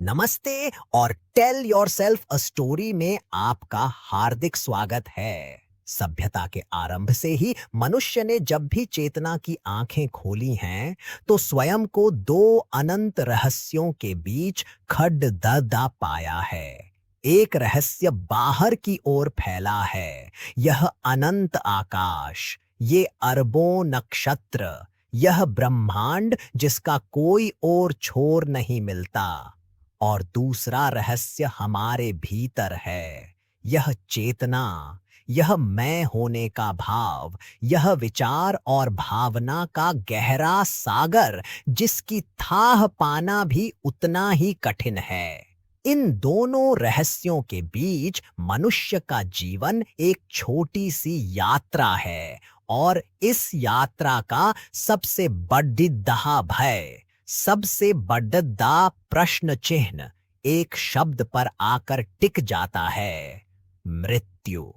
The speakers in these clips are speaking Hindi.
नमस्ते और टेल योरसेल्फ अ स्टोरी में आपका हार्दिक स्वागत है। सभ्यता के आरंभ से ही मनुष्य ने जब भी चेतना की आंखें खोली हैं, तो स्वयं को दो अनंत रहस्यों के बीच खड्डा पाया है। एक रहस्य बाहर की ओर फैला है, यह अनंत आकाश, ये अरबों नक्षत्र, यह ब्रह्मांड जिसका कोई और छोर नहीं मिलता। और दूसरा रहस्य हमारे भीतर है, यह चेतना, यह मैं होने का भाव, यह विचार और भावना का गहरा सागर जिसकी थाह पाना भी उतना ही कठिन है। इन दोनों रहस्यों के बीच मनुष्य का जीवन एक छोटी सी यात्रा है, और इस यात्रा का सबसे बड़ा भय, सबसे बड़ा प्रश्न चिन्ह एक शब्द पर आकर टिक जाता है, मृत्यु।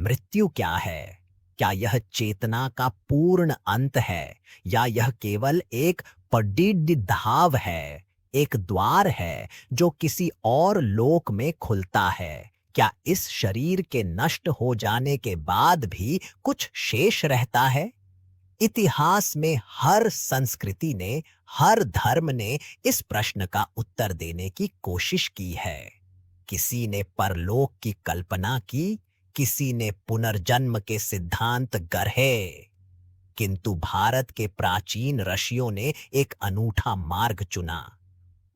मृत्यु क्या है? क्या यह चेतना का पूर्ण अंत है, या यह केवल एक पडिड्डाव है, एक द्वार है जो किसी और लोक में खुलता है? क्या इस शरीर के नष्ट हो जाने के बाद भी कुछ शेष रहता है? इतिहास में हर संस्कृति ने, हर धर्म ने इस प्रश्न का उत्तर देने की कोशिश की है। किसी ने परलोक की कल्पना की, किसी ने पुनर्जन्म के सिद्धांत गढ़े, किंतु भारत के प्राचीन ऋषियों ने एक अनूठा मार्ग चुना।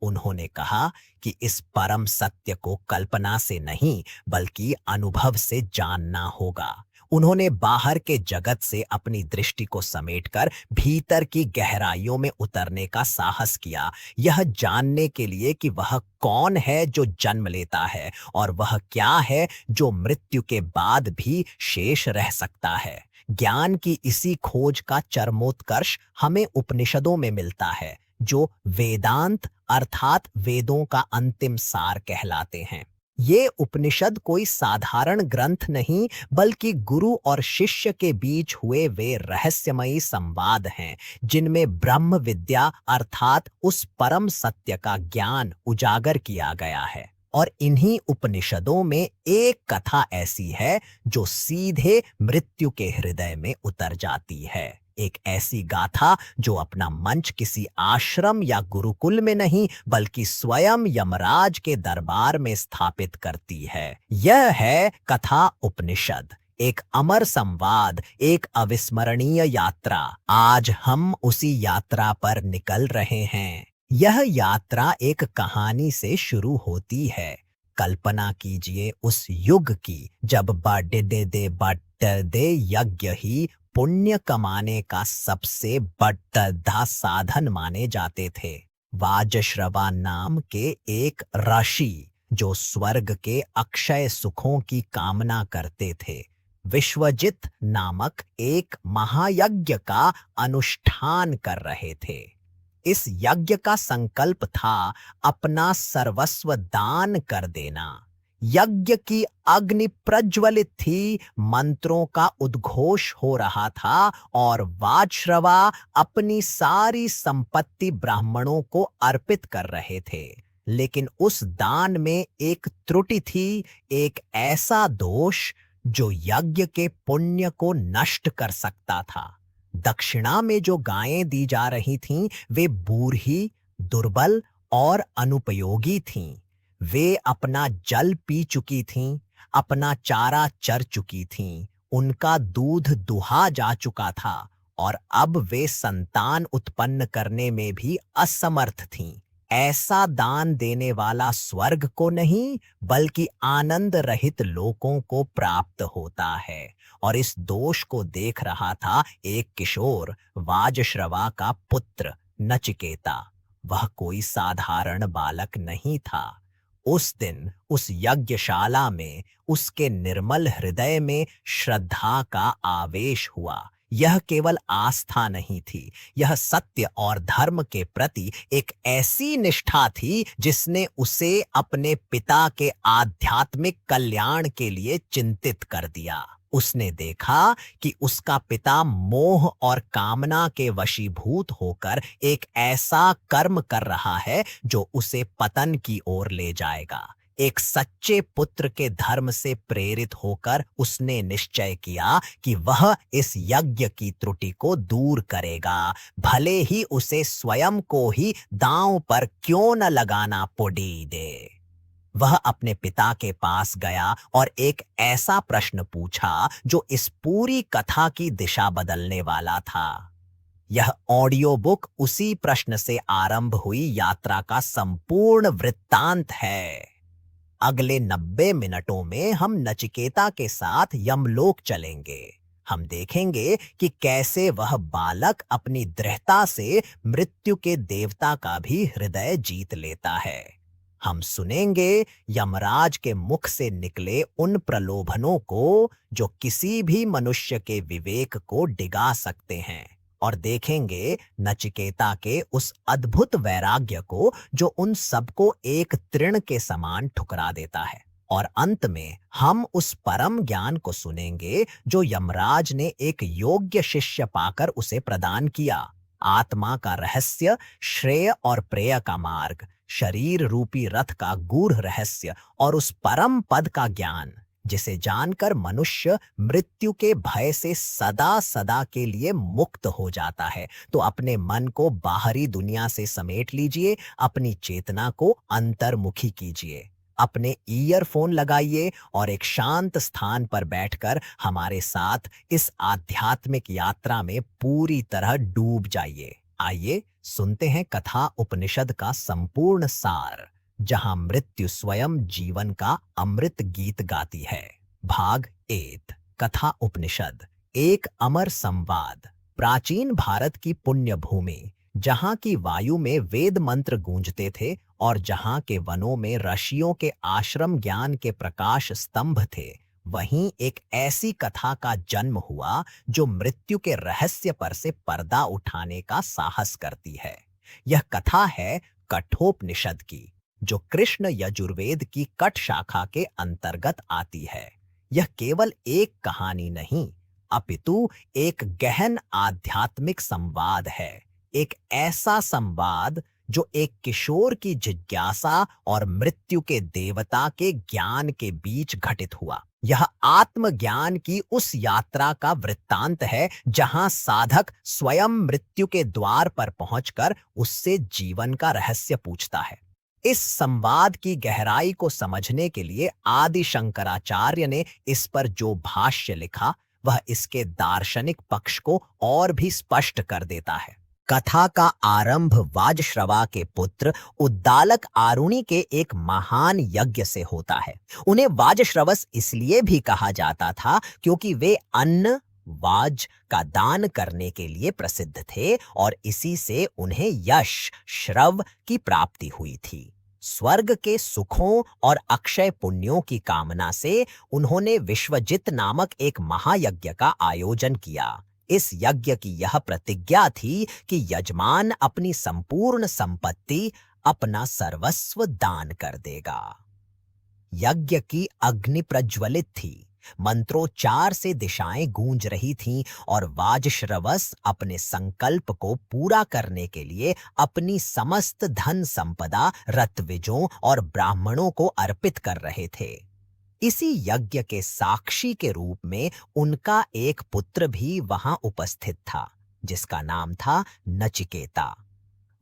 उन्होंने कहा कि इस परम सत्य को कल्पना से नहीं बल्कि अनुभव से जानना होगा। उन्होंने बाहर के जगत से अपनी दृष्टि को समेटकर भीतर की गहराइयों में उतरने का साहस किया, यह जानने के लिए कि वह कौन है जो जन्म लेता है और वह क्या है जो मृत्यु के बाद भी शेष रह सकता है। ज्ञान की इसी खोज का चरमोत्कर्ष हमें उपनिषदों में मिलता है, जो वेदांत अर्थात वेदों का अंतिम सार कहलाते हैं। ये उपनिषद कोई साधारण ग्रंथ नहीं बल्कि गुरु और शिष्य के बीच हुए वे रहस्यमयी संवाद हैं, जिनमें ब्रह्म विद्या अर्थात उस परम सत्य का ज्ञान उजागर किया गया है। और इन्हीं उपनिषदों में एक कथा ऐसी है जो सीधे मृत्यु के हृदय में उतर जाती है। एक ऐसी गाथा जो अपना मंच किसी आश्रम या गुरुकुल में नहीं बल्कि स्वयं यमराज के दरबार में स्थापित करती है। यह है कथा उपनिषद, एक अमर संवाद, एक अविस्मरणीय यात्रा। आज हम उसी यात्रा पर निकल रहे हैं। यह यात्रा एक कहानी से शुरू होती है। कल्पना कीजिए उस युग की जब बड़े यज्ञ ही पुण्य कमाने का सबसे बड़ा साधन माने जाते थे। वाजश्रवा नाम के एक ऋषि जो स्वर्ग के अक्षय सुखों की कामना करते थे, विश्वजित नामक एक महायज्ञ का अनुष्ठान कर रहे थे। इस यज्ञ का संकल्प था अपना सर्वस्व दान कर देना। यज्ञ की अग्नि प्रज्वलित थी, मंत्रों का उद्घोष हो रहा था और वाजश्रवा अपनी सारी संपत्ति ब्राह्मणों को अर्पित कर रहे थे। लेकिन उस दान में एक त्रुटि थी, एक ऐसा दोष जो यज्ञ के पुण्य को नष्ट कर सकता था। दक्षिणा में जो गायें दी जा रही थीं, वे बूढ़ी, दुर्बल और अनुपयोगी थीं। वे अपना जल पी चुकी थीं, अपना चारा चर चुकी थीं, उनका दूध दुहा जा चुका था और अब वे संतान उत्पन्न करने में भी असमर्थ थीं। ऐसा दान देने वाला स्वर्ग को नहीं बल्कि आनंद रहित लोकों को प्राप्त होता है। और इस दोष को देख रहा था एक किशोर, वाजश्रवा का पुत्र नचिकेता। वह कोई साधारण बालक नहीं था। उस दिन उस यज्ञशाला में उसके निर्मल हृदय में श्रद्धा का आवेश हुआ। यह केवल आस्था नहीं थी, यह सत्य और धर्म के प्रति एक ऐसी निष्ठा थी जिसने उसे अपने पिता के आध्यात्मिक कल्याण के लिए चिंतित कर दिया। उसने देखा कि उसका पिता मोह और कामना के वशीभूत होकर एक ऐसा कर्म कर रहा है जो उसे पतन की ओर ले जाएगा। एक सच्चे पुत्र के धर्म से प्रेरित होकर उसने निश्चय किया कि वह इस यज्ञ की त्रुटि को दूर करेगा, भले ही उसे स्वयं को ही दांव पर क्यों न लगाना पड़ी दे। वह अपने पिता के पास गया और एक ऐसा प्रश्न पूछा जो इस पूरी कथा की दिशा बदलने वाला था। यह ऑडियो बुक उसी प्रश्न से आरंभ हुई यात्रा का संपूर्ण वृत्तांत है। अगले 90 मिनटों में हम नचिकेता के साथ यमलोक चलेंगे। हम देखेंगे कि कैसे वह बालक अपनी दृढ़ता से मृत्यु के देवता का भी हृदय जीत लेता है। हम सुनेंगे यमराज के मुख से निकले उन प्रलोभनों को जो किसी भी मनुष्य के विवेक को डिगा सकते हैं, और देखेंगे नचिकेता के उस अद्भुत वैराग्य को जो उन सबको एक तृण के समान ठुकरा देता है। और अंत में हम उस परम ज्ञान को सुनेंगे जो यमराज ने एक योग्य शिष्य पाकर उसे प्रदान किया। आत्मा का रहस्य, श्रेय और प्रेय का मार्ग, शरीर रूपी रथ का गूढ़ रहस्य और उस परम पद का ज्ञान जिसे जानकर मनुष्य मृत्यु के भय से सदा सदा के लिए मुक्त हो जाता है। तो अपने मन को बाहरी दुनिया से समेट लीजिए, अपनी चेतना को अंतर्मुखी कीजिए, अपने ईयरफोन लगाइए और एक शांत स्थान पर बैठकर हमारे साथ इस आध्यात्मिक यात्रा में पूरी तरह डूब जाइए। आइए सुनते हैं कथा उपनिषद का संपूर्ण सार, जहां मृत्यु स्वयं जीवन का अमृत गीत गाती है। भाग 8, कथा उपनिषद। एक अमर संवाद। प्राचीन भारत की पुण्य भूमि, जहां की वायु में वेद मंत्र गूंजते थे और जहां के वनों में ऋषियों के आश्रम ज्ञान के प्रकाश स्तंभ थे, वहीं एक ऐसी कथा का जन्म हुआ जो मृत्यु के रहस्य पर से पर्दा उठाने का साहस करती है। यह कथा है कठोपनिषद की, जो कृष्ण यजुर्वेद की कट शाखा के अंतर्गत आती है। यह केवल एक कहानी नहीं, अपितु एक गहन आध्यात्मिक संवाद है। एक ऐसा संवाद जो एक किशोर की जिज्ञासा और मृत्यु के देवता के ज्ञान के बीच घटित हुआ। यह आत्मज्ञान की उस यात्रा का वृत्तांत है जहां साधक स्वयं मृत्यु के द्वार पर पहुंचकर उससे जीवन का रहस्य पूछता है। इस संवाद की गहराई को समझने के लिए आदि शंकराचार्य ने इस पर जो भाष्य लिखा, वह इसके दार्शनिक पक्ष को और भी स्पष्ट कर देता है। कथा का आरंभ वाजश्रवा के पुत्र उद्दालक आरुणि के एक महान यज्ञ से होता है। उन्हें वाजश्रवस इसलिए भी कहा जाता था क्योंकि वे अन्न वाज का दान करने के लिए प्रसिद्ध थे और इसी से उन्हें यश श्रव की प्राप्ति हुई थी। स्वर्ग के सुखों और अक्षय पुण्यों की कामना से उन्होंने विश्वजित नामक एक महायज्ञ का आयोजन किया। इस यज्ञ की यह प्रतिज्ञा थी कि यजमान अपनी संपूर्ण संपत्ति, अपना सर्वस्व दान कर देगा। यज्ञ की अग्नि प्रज्वलित थी, मंत्रोच्चार से दिशाएं गूंज रही थीं और वाजश्रवस अपने संकल्प को पूरा करने के लिए अपनी समस्त धन संपदा ऋत्विजों और ब्राह्मणों को अर्पित कर रहे थे। इसी यज्ञ के साक्षी के रूप में उनका एक पुत्र भी वहां उपस्थित था, जिसका नाम था नचिकेता।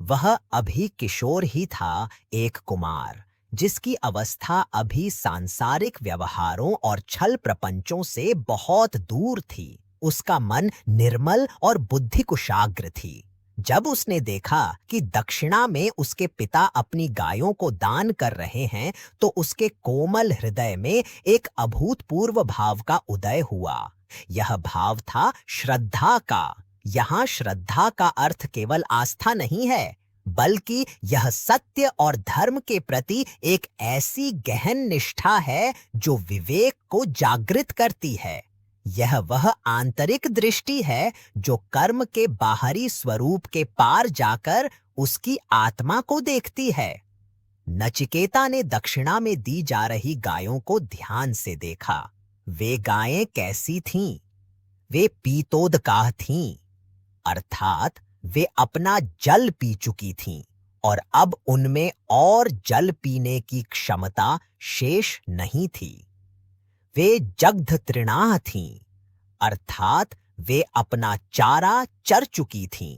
वह अभी किशोर ही था, एक कुमार, जिसकी अवस्था अभी सांसारिक व्यवहारों और छल प्रपंचों से बहुत दूर थी। उसका मन निर्मल और बुद्धि कुशाग्र थी। जब उसने देखा कि दक्षिणा में उसके पिता अपनी गायों को दान कर रहे हैं, तो उसके कोमल हृदय में एक अभूतपूर्व भाव का उदय हुआ। यह भाव था श्रद्धा का। यहाँ श्रद्धा का अर्थ केवल आस्था नहीं है, बल्कि यह सत्य और धर्म के प्रति एक ऐसी गहन निष्ठा है जो विवेक को जागृत करती है। यह वह आंतरिक दृष्टि है जो कर्म के बाहरी स्वरूप के पार जाकर उसकी आत्मा को देखती है। नचिकेता ने दक्षिणा में दी जा रही गायों को ध्यान से देखा। वे गायें कैसी थीं? वे पीतोदकाह थीं, अर्थात वे अपना जल पी चुकी थीं और अब उनमें और जल पीने की क्षमता शेष नहीं थी। वे जग्ध तृणाः थीं, अर्थात वे अपना चारा चर चुकी थीं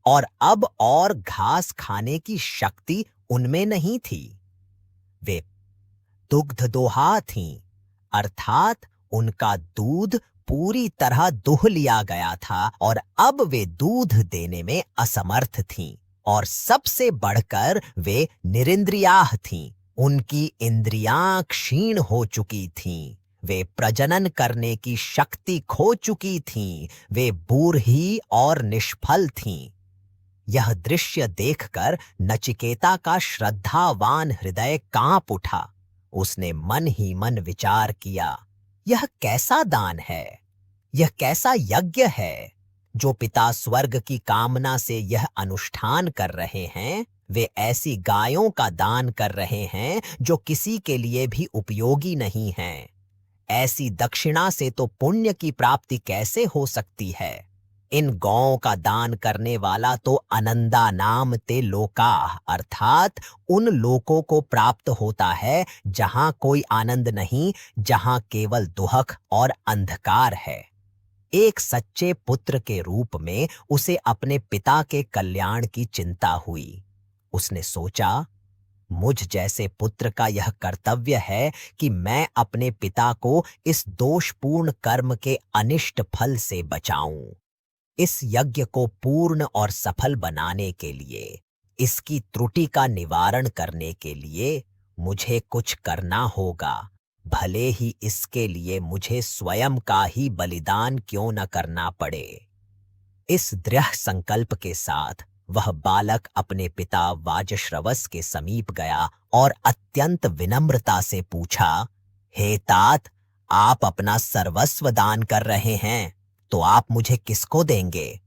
और अब और घास खाने की शक्ति उनमें नहीं थी। वे दुग्धदोहा थीं, अर्थात उनका दूध पूरी तरह दुह लिया गया था और अब वे दूध देने में असमर्थ थीं और सबसे बढ़कर वे निरिंद्रियाः थीं। उनकी इंद्रियां क्षीण हो चुकी थीं। वे प्रजनन करने की शक्ति खो चुकी थीं। वे बूढ़ी और निष्फल थीं। यह दृश्य देखकर नचिकेता का श्रद्धावान हृदय कांप उठा। उसने मन ही मन विचार किया, यह कैसा दान है, यह कैसा यज्ञ है जो पिता स्वर्ग की कामना से यह अनुष्ठान कर रहे हैं। वे ऐसी गायों का दान कर रहे हैं जो किसी के लिए भी उपयोगी नहीं हैं। ऐसी दक्षिणा से तो पुण्य की प्राप्ति कैसे हो सकती है? इन गौओं का दान करने वाला तो अनंदा नाम ते लोका, अर्थात उन लोकों को प्राप्त होता है जहां कोई आनंद नहीं, जहां केवल दुहक और अंधकार है। एक सच्चे पुत्र के रूप में उसे अपने पिता के कल्याण की चिंता हुई। उसने सोचा, मुझ जैसे पुत्र का यह कर्तव्य है कि मैं अपने पिता को इस दोषपूर्ण कर्म के अनिष्ट फल से बचाऊं। इस यज्ञ को पूर्ण और सफल बनाने के लिए, इसकी त्रुटि का निवारण करने के लिए मुझे कुछ करना होगा, भले ही इसके लिए मुझे स्वयं का ही बलिदान क्यों न करना पड़े। इस दृढ़ संकल्प के साथ वह बालक अपने पिता वाजश्रवस के समीप गया और अत्यंत विनम्रता से पूछा, हे तात, आप अपना सर्वस्व दान कर रहे हैं, तो आप मुझे किसको देंगे?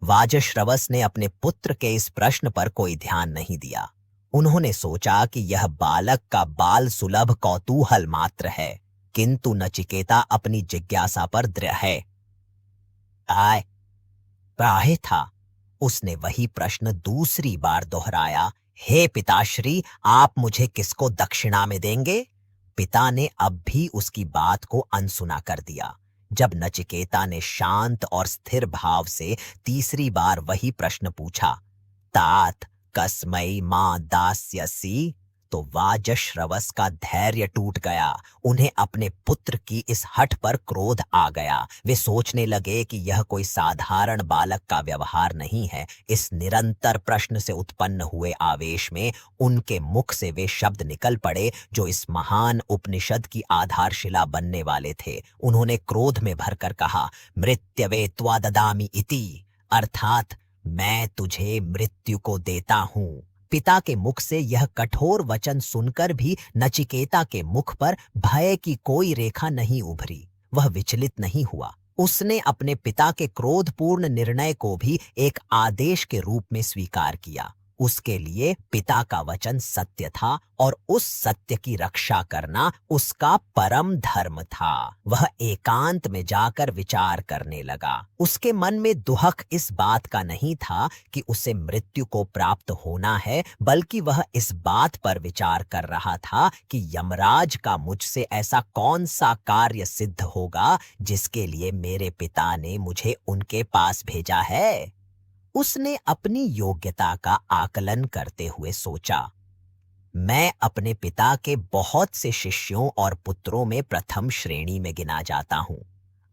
वाजश्रवस ने अपने पुत्र के इस प्रश्न पर कोई ध्यान नहीं दिया। उन्होंने सोचा कि यह बालक का बाल सुलभ कौतूहल मात्र है, किंतु नचिकेता अपनी जिज्ञासा पर दृढ़ है। प्राहे था। उसने वही प्रश्न दूसरी बार दोहराया, हे पिताश्री, आप मुझे किसको दक्षिणा में देंगे? पिता ने अब भी उसकी बात को अनसुना कर दिया। जब नचिकेता ने शांत और स्थिर भाव से तीसरी बार वही प्रश्न पूछा, तात कस्मै मां दास्यसि, तो वाजश्रवस का धैर्य टूट गया। उन्हें अपने पुत्र की इस हठ पर क्रोध आ गया। वे सोचने लगे कि यह कोई साधारण बालक का व्यवहार नहीं है। इस निरंतर प्रश्न से उत्पन्न हुए आवेश में उनके मुख से वे शब्द निकल पड़े जो इस महान उपनिषद की आधारशिला बनने वाले थे। उन्होंने क्रोध में भरकर कहा, मृत्यवे त्वा ददामि इति, अर्थात मैं तुझे मृत्यु को देता हूं। पिता के मुख से यह कठोर वचन सुनकर भी नचिकेता के मुख पर भय की कोई रेखा नहीं उभरी। वह विचलित नहीं हुआ। उसने अपने पिता के क्रोधपूर्ण निर्णय को भी एक आदेश के रूप में स्वीकार किया। उसके लिए पिता का वचन सत्य था और उस सत्य की रक्षा करना उसका परम धर्म था। वह एकांत में जाकर विचार करने लगा। उसके मन में दुहक इस बात का नहीं था कि उसे मृत्यु को प्राप्त होना है, बल्कि वह इस बात पर विचार कर रहा था कि यमराज का मुझसे ऐसा कौन सा कार्य सिद्ध होगा जिसके लिए मेरे पिता ने मुझे उनके पास भेजा है। उसने अपनी योग्यता का आकलन करते हुए सोचा, मैं अपने पिता के बहुत से शिष्यों और पुत्रों में प्रथम श्रेणी में गिना जाता हूं,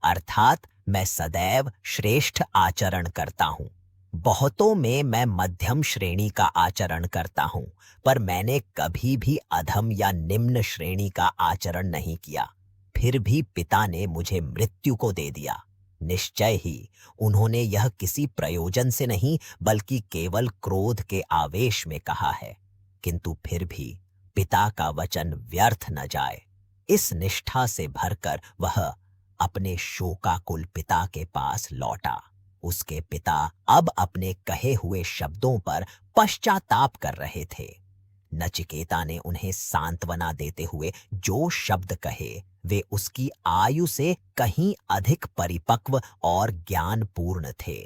अर्थात मैं सदैव श्रेष्ठ आचरण करता हूं। बहुतों में मैं मध्यम श्रेणी का आचरण करता हूं, पर मैंने कभी भी अधम या निम्न श्रेणी का आचरण नहीं किया। फिर भी पिता ने मुझे मृत्यु को दे दिया। निश्चय ही उन्होंने यह किसी प्रयोजन से नहीं, बल्कि केवल क्रोध के आवेश में कहा है। किंतु फिर भी पिता का वचन व्यर्थ न जाए, इस निष्ठा से भरकर वह अपने शोकाकुल पिता के पास लौटा। उसके पिता अब अपने कहे हुए शब्दों पर पश्चाताप कर रहे थे। नचिकेता ने उन्हें सांत्वना देते हुए जो शब्द कहे वे उसकी आयु से कहीं अधिक परिपक्व और ज्ञानपूर्ण थे।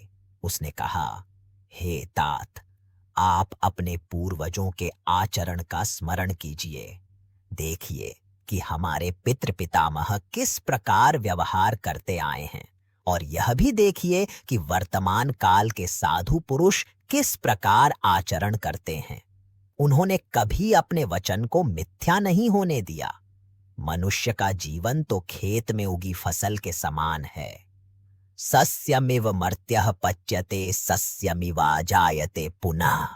उसने कहा, हे तात, आप अपने पूर्वजों के आचरण का स्मरण कीजिए। देखिए कि हमारे पितृ पितामह किस प्रकार व्यवहार करते आए हैं, और यह भी देखिए कि वर्तमान काल के साधु पुरुष किस प्रकार आचरण करते हैं। उन्होंने कभी अपने वचन को मिथ्या नहीं होने दिया। मनुष्य का जीवन तो खेत में उगी फसल के समान है। सस्यमिव मर्त्यः पच्यते सस्यमिवा जायते पुनः।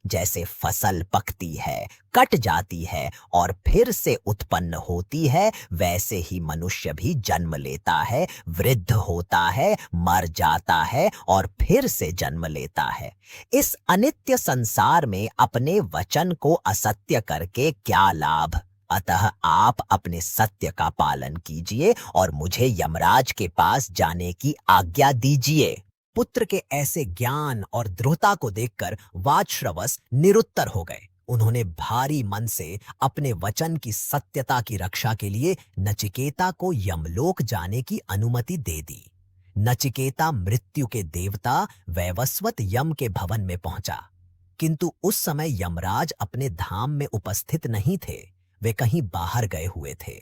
जैसे फसल पकती है, कट जाती है और फिर से उत्पन्न होती है, वैसे ही मनुष्य भी जन्म लेता है, वृद्ध होता है, मर जाता है और फिर से जन्म लेता है। इस अनित्य संसार में अपने वचन को असत्य करके क्या लाभ? अतः आप अपने सत्य का पालन कीजिए और मुझे यमराज के पास जाने की आज्ञा दीजिए। पुत्र के ऐसे ज्ञान और दृढ़ता को देखकर वाजश्रवस निरुत्तर हो गए। उन्होंने भारी मन से अपने वचन की सत्यता की रक्षा के लिए नचिकेता को यमलोक जाने की अनुमति दे दी। नचिकेता मृत्यु के देवता वैवस्वत यम के भवन में पहुंचा, किंतु उस समय यमराज अपने धाम में उपस्थित नहीं थे, वे कहीं बाहर गए हुए थे।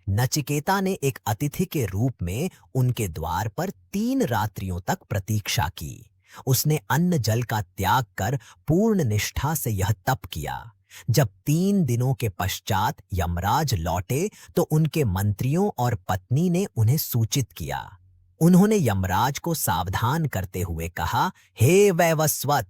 नचिकेता ने एक अतिथि के रूप में उनके द्वार पर 3 रात्रियों तक प्रतीक्षा की। उसने अन्न जल का त्याग कर पूर्ण निष्ठा से यह तप किया। जब 3 दिनों के पश्चात यमराज लौटे तो उनके मंत्रियों और पत्नी ने उन्हें सूचित किया। उन्होंने यमराज को सावधान करते हुए कहा, हे वैवस्वत,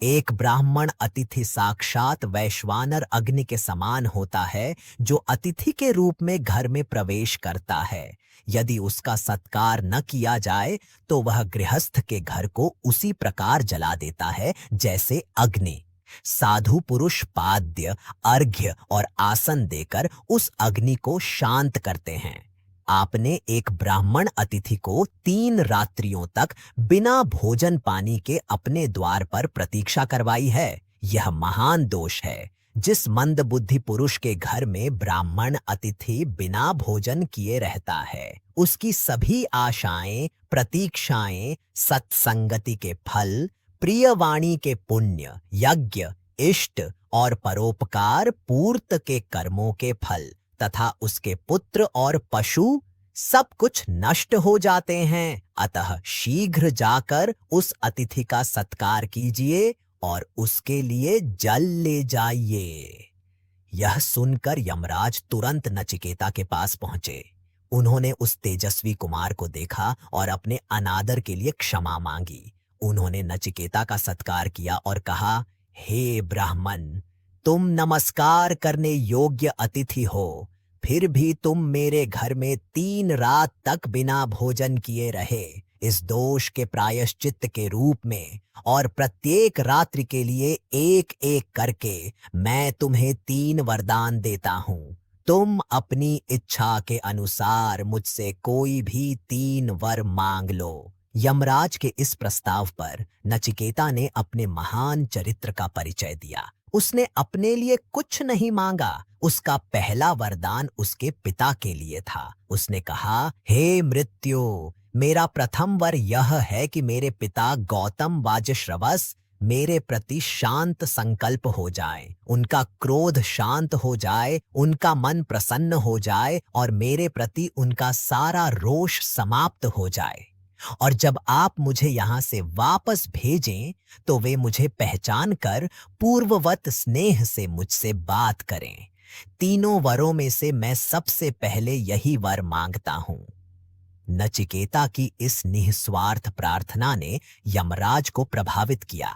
एक ब्राह्मण अतिथि साक्षात वैश्वानर अग्नि के समान होता है, जो अतिथि के रूप में घर में प्रवेश करता है। यदि उसका सत्कार न किया जाए तो वह गृहस्थ के घर को उसी प्रकार जला देता है जैसे अग्नि। साधु पुरुष पाद्य, अर्घ्य और आसन देकर उस अग्नि को शांत करते हैं। आपने एक ब्राह्मण अतिथि को 3 रात्रियों तक बिना भोजन पानी के अपने द्वार पर प्रतीक्षा करवाई है। यह महान दोष है। जिस मंद बुद्धि पुरुष के घर में ब्राह्मण अतिथि बिना भोजन किए रहता है, उसकी सभी आशाएं, प्रतीक्षाएं, सत्संगति के फल, प्रियवाणी के पुण्य, यज्ञ, इष्ट और परोपकार पूर्त के कर्मों के फल तथा उसके पुत्र और पशु सब कुछ नष्ट हो जाते हैं। अतः शीघ्र जाकर उस अतिथि का सत्कार कीजिए और उसके लिए जल ले जाइए। यह सुनकर यमराज तुरंत नचिकेता के पास पहुंचे। उन्होंने उस तेजस्वी कुमार को देखा और अपने अनादर के लिए क्षमा मांगी। उन्होंने नचिकेता का सत्कार किया और कहा, हे ब्राह्मण, तुम नमस्कार करने योग्य अतिथि हो, फिर भी तुम मेरे घर में 3 रात तक बिना भोजन किए रहे। इस दोष के प्रायश्चित्त के रूप में और प्रत्येक रात्रि के लिए एक एक करके मैं तुम्हें 3 वरदान देता हूँ। तुम अपनी इच्छा के अनुसार मुझसे कोई भी 3 वर मांग लो। यमराज के इस प्रस्ताव पर नचिकेता ने अपने महान चरित्र का परिचय दिया। उसने अपने लिए कुछ नहीं मांगा। उसका पहला वरदान उसके पिता के लिए था। उसने कहा, हे मृत्यु, मेरा प्रथम वर यह है कि मेरे पिता गौतम वाजश्रवस मेरे प्रति शांत संकल्प हो जाए, उनका क्रोध शांत हो जाए, उनका मन प्रसन्न हो जाए और मेरे प्रति उनका सारा रोष समाप्त हो जाए। और जब आप मुझे यहाँ से वापस भेजें तो वे मुझे पहचान कर पूर्ववत स्नेह से मुझसे बात करें। 3 वरों में से मैं सबसे पहले यही वर मांगता हूँ। नचिकेता की इस निस्वार्थ प्रार्थना ने यमराज को प्रभावित किया।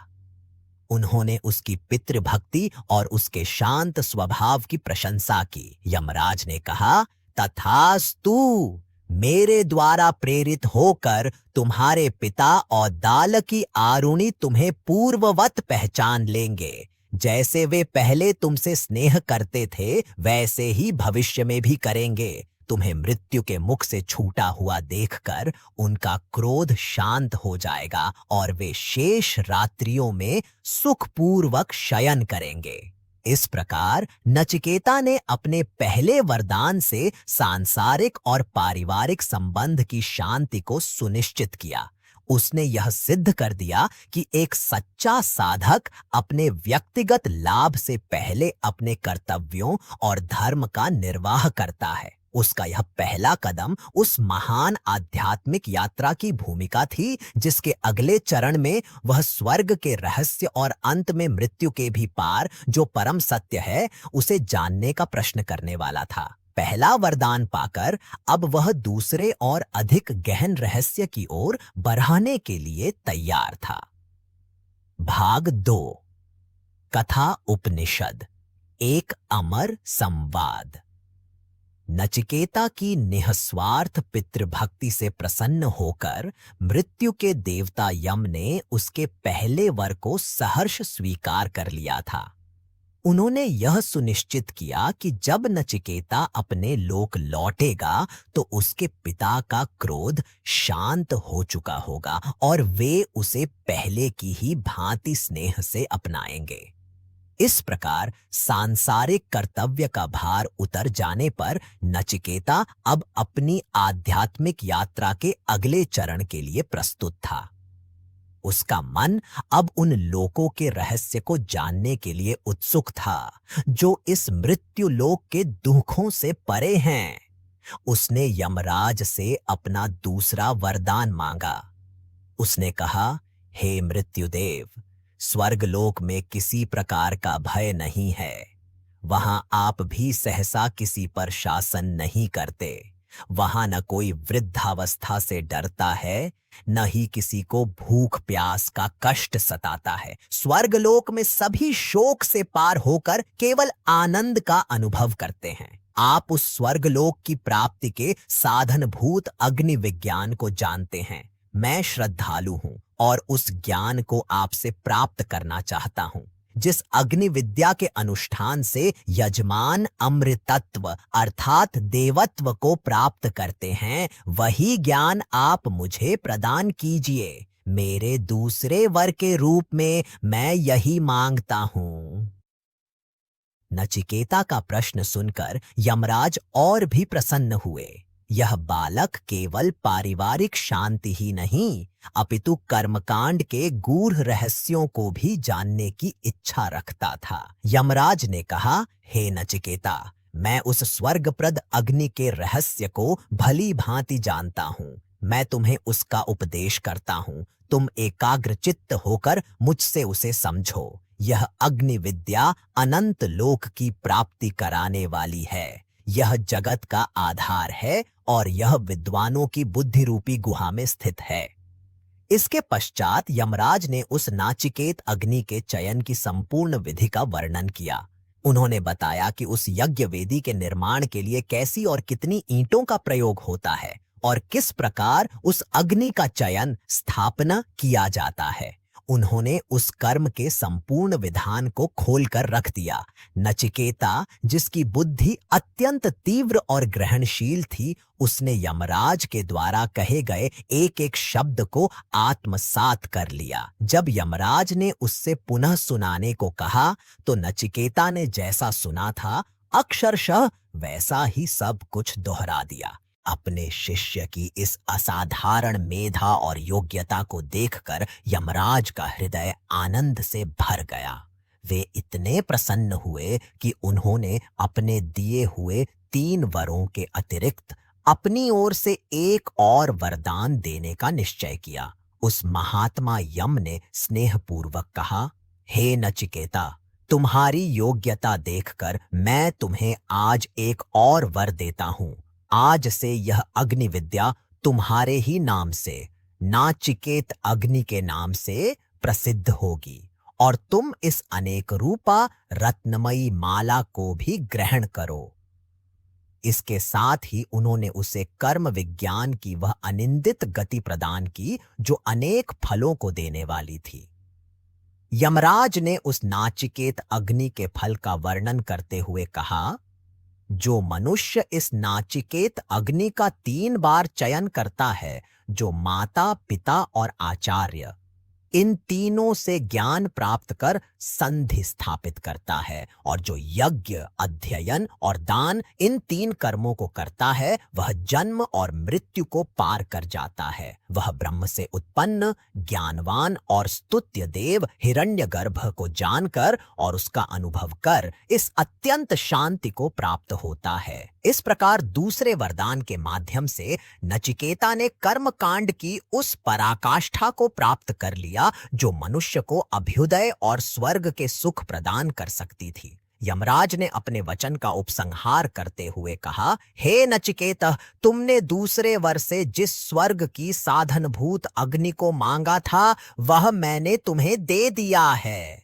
उन्होंने उसकी पितृभक्ति और उसके शांत स्वभाव की प्रशंसा की। यमराज ने कहा, तथास्तु, मेरे द्वारा प्रेरित होकर तुम्हारे पिता और दाल की आरुणि तुम्हें पूर्ववत पहचान लेंगे। जैसे वे पहले तुमसे स्नेह करते थे वैसे ही भविष्य में भी करेंगे। तुम्हें मृत्यु के मुख से छूटा हुआ देखकर उनका क्रोध शांत हो जाएगा और वे शेष रात्रियों में सुखपूर्वक शयन करेंगे। इस प्रकार नचिकेता ने अपने पहले वरदान से सांसारिक और पारिवारिक संबंध की शांति को सुनिश्चित किया। उसने यह सिद्ध कर दिया कि एक सच्चा साधक अपने व्यक्तिगत लाभ से पहले अपने कर्तव्यों और धर्म का निर्वाह करता है। उसका यह पहला कदम उस महान आध्यात्मिक यात्रा की भूमिका थी जिसके अगले चरण में वह स्वर्ग के रहस्य और अंत में मृत्यु के भी पार जो परम सत्य है उसे जानने का प्रश्न करने वाला था। पहला वरदान पाकर अब वह दूसरे और अधिक गहन रहस्य की ओर बढ़ाने के लिए तैयार था। भाग 2 कथा उपनिषद एक अमर संवाद। नचिकेता की निःस्वार्थ पितृभक्ति से प्रसन्न होकर मृत्यु के देवता यम ने उसके पहले वर को सहर्ष स्वीकार कर लिया था। उन्होंने यह सुनिश्चित किया कि जब नचिकेता अपने लोक लौटेगा तो उसके पिता का क्रोध शांत हो चुका होगा और वे उसे पहले की ही भांति स्नेह से अपनाएंगे। इस प्रकार सांसारिक कर्तव्य का भार उतर जाने पर नचिकेता अब अपनी आध्यात्मिक यात्रा के अगले चरण के लिए प्रस्तुत था। उसका मन अब उन लोकों के रहस्य को जानने के लिए उत्सुक था जो इस मृत्यु लोक के दुखों से परे हैं। उसने यमराज से अपना दूसरा वरदान मांगा। उसने कहा, हे मृत्युदेव, स्वर्गलोक में किसी प्रकार का भय नहीं है। वहां आप भी सहसा किसी पर शासन नहीं करते। वहां न कोई वृद्धावस्था से डरता है, न ही किसी को भूख प्यास का कष्ट सताता है। स्वर्गलोक में सभी शोक से पार होकर केवल आनंद का अनुभव करते हैं। आप उस स्वर्गलोक की प्राप्ति के साधनभूत अग्नि विज्ञान को जानते हैं। मैं श्रद्धालु हूं और उस ज्ञान को आपसे प्राप्त करना चाहता हूं। जिस अग्नि विद्या के अनुष्ठान से यजमान अमृतत्व अर्थात देवत्व को प्राप्त करते हैं, वही ज्ञान आप मुझे प्रदान कीजिए। मेरे दूसरे वर के रूप में मैं यही मांगता हूं। नचिकेता का प्रश्न सुनकर यमराज और भी प्रसन्न हुए। यह बालक केवल पारिवारिक शांति ही नहीं अपितु कर्मकांड के गूढ़ रहस्यों को भी जानने की इच्छा रखता था। यमराज ने कहा, हे नचिकेता, मैं उस स्वर्गप्रद अग्नि के रहस्य को भली भांति जानता हूँ। मैं तुम्हें उसका उपदेश करता हूँ। तुम एकाग्रचित्त होकर मुझसे उसे समझो। यह अग्नि विद्या अनंत लोक की प्राप्ति कराने वाली है। यह जगत का आधार है और यह विद्वानों की बुद्धि रूपी गुहा में स्थित है। इसके पश्चात यमराज ने उस नाचिकेत अग्नि के चयन की संपूर्ण विधि का वर्णन किया। उन्होंने बताया कि उस यज्ञ वेदी के निर्माण के लिए कैसी और कितनी ईंटों का प्रयोग होता है और किस प्रकार उस अग्नि का चयन स्थापना किया जाता है। उन्होंने उस कर्म के संपूर्ण विधान को खोलकर रख दिया। नचिकेता, जिसकी बुद्धि अत्यंत तीव्र और ग्रहणशील थी, उसने यमराज के द्वारा कहे गए एक एक शब्द को आत्मसात कर लिया। जब यमराज ने उससे पुनः सुनाने को कहा तो नचिकेता ने जैसा सुना था अक्षरशः वैसा ही सब कुछ दोहरा दिया। अपने शिष्य की इस असाधारण मेधा और योग्यता को देखकर यमराज का हृदय आनंद से भर गया। वे इतने प्रसन्न हुए कि उन्होंने अपने दिए हुए 3 वरों के अतिरिक्त अपनी ओर से एक और वरदान देने का निश्चय किया। उस महात्मा यम ने स्नेहपूर्वक कहा, हे नचिकेता, तुम्हारी योग्यता देखकर मैं तुम्हें आज एक और वर देता हूं। आज से यह अग्नि विद्या तुम्हारे ही नाम से, नाचिकेत अग्नि के नाम से प्रसिद्ध होगी और तुम इस अनेक रूपा रत्नमयी माला को भी ग्रहण करो। इसके साथ ही उन्होंने उसे कर्म विज्ञान की वह अनिंदित गति प्रदान की जो अनेक फलों को देने वाली थी। यमराज ने उस नाचिकेत अग्नि के फल का वर्णन करते हुए कहा, जो मनुष्य इस नाचिकेत अग्नि का 3 बार चयन करता है, जो माता, पिता और आचार्य, इन तीनों से ज्ञान प्राप्त कर संधि स्थापित करता है, और जो यज्ञ, अध्ययन और दान इन तीन कर्मों को करता है वह जन्म और मृत्यु को पार कर जाता है। वह ब्रह्म से उत्पन्न ज्ञानवान और स्तुत्य देव हिरण्यगर्भ को जानकर और उसका अनुभव कर इस अत्यंत शांति को प्राप्त होता है। इस प्रकार दूसरे वरदान के माध्यम से नचिकेता ने कर्मकांड की उस पराकाष्ठा को प्राप्त कर लिया जो मनुष्य को अभ्युदय और स्वर्ग के सुख प्रदान कर सकती थी। यमराज ने अपने वचन का उपसंहार करते हुए कहा, हे नचिकेता, तुमने दूसरे वर से जिस स्वर्ग की साधनभूत अग्नि को मांगा था वह मैंने तुम्हें दे दिया है।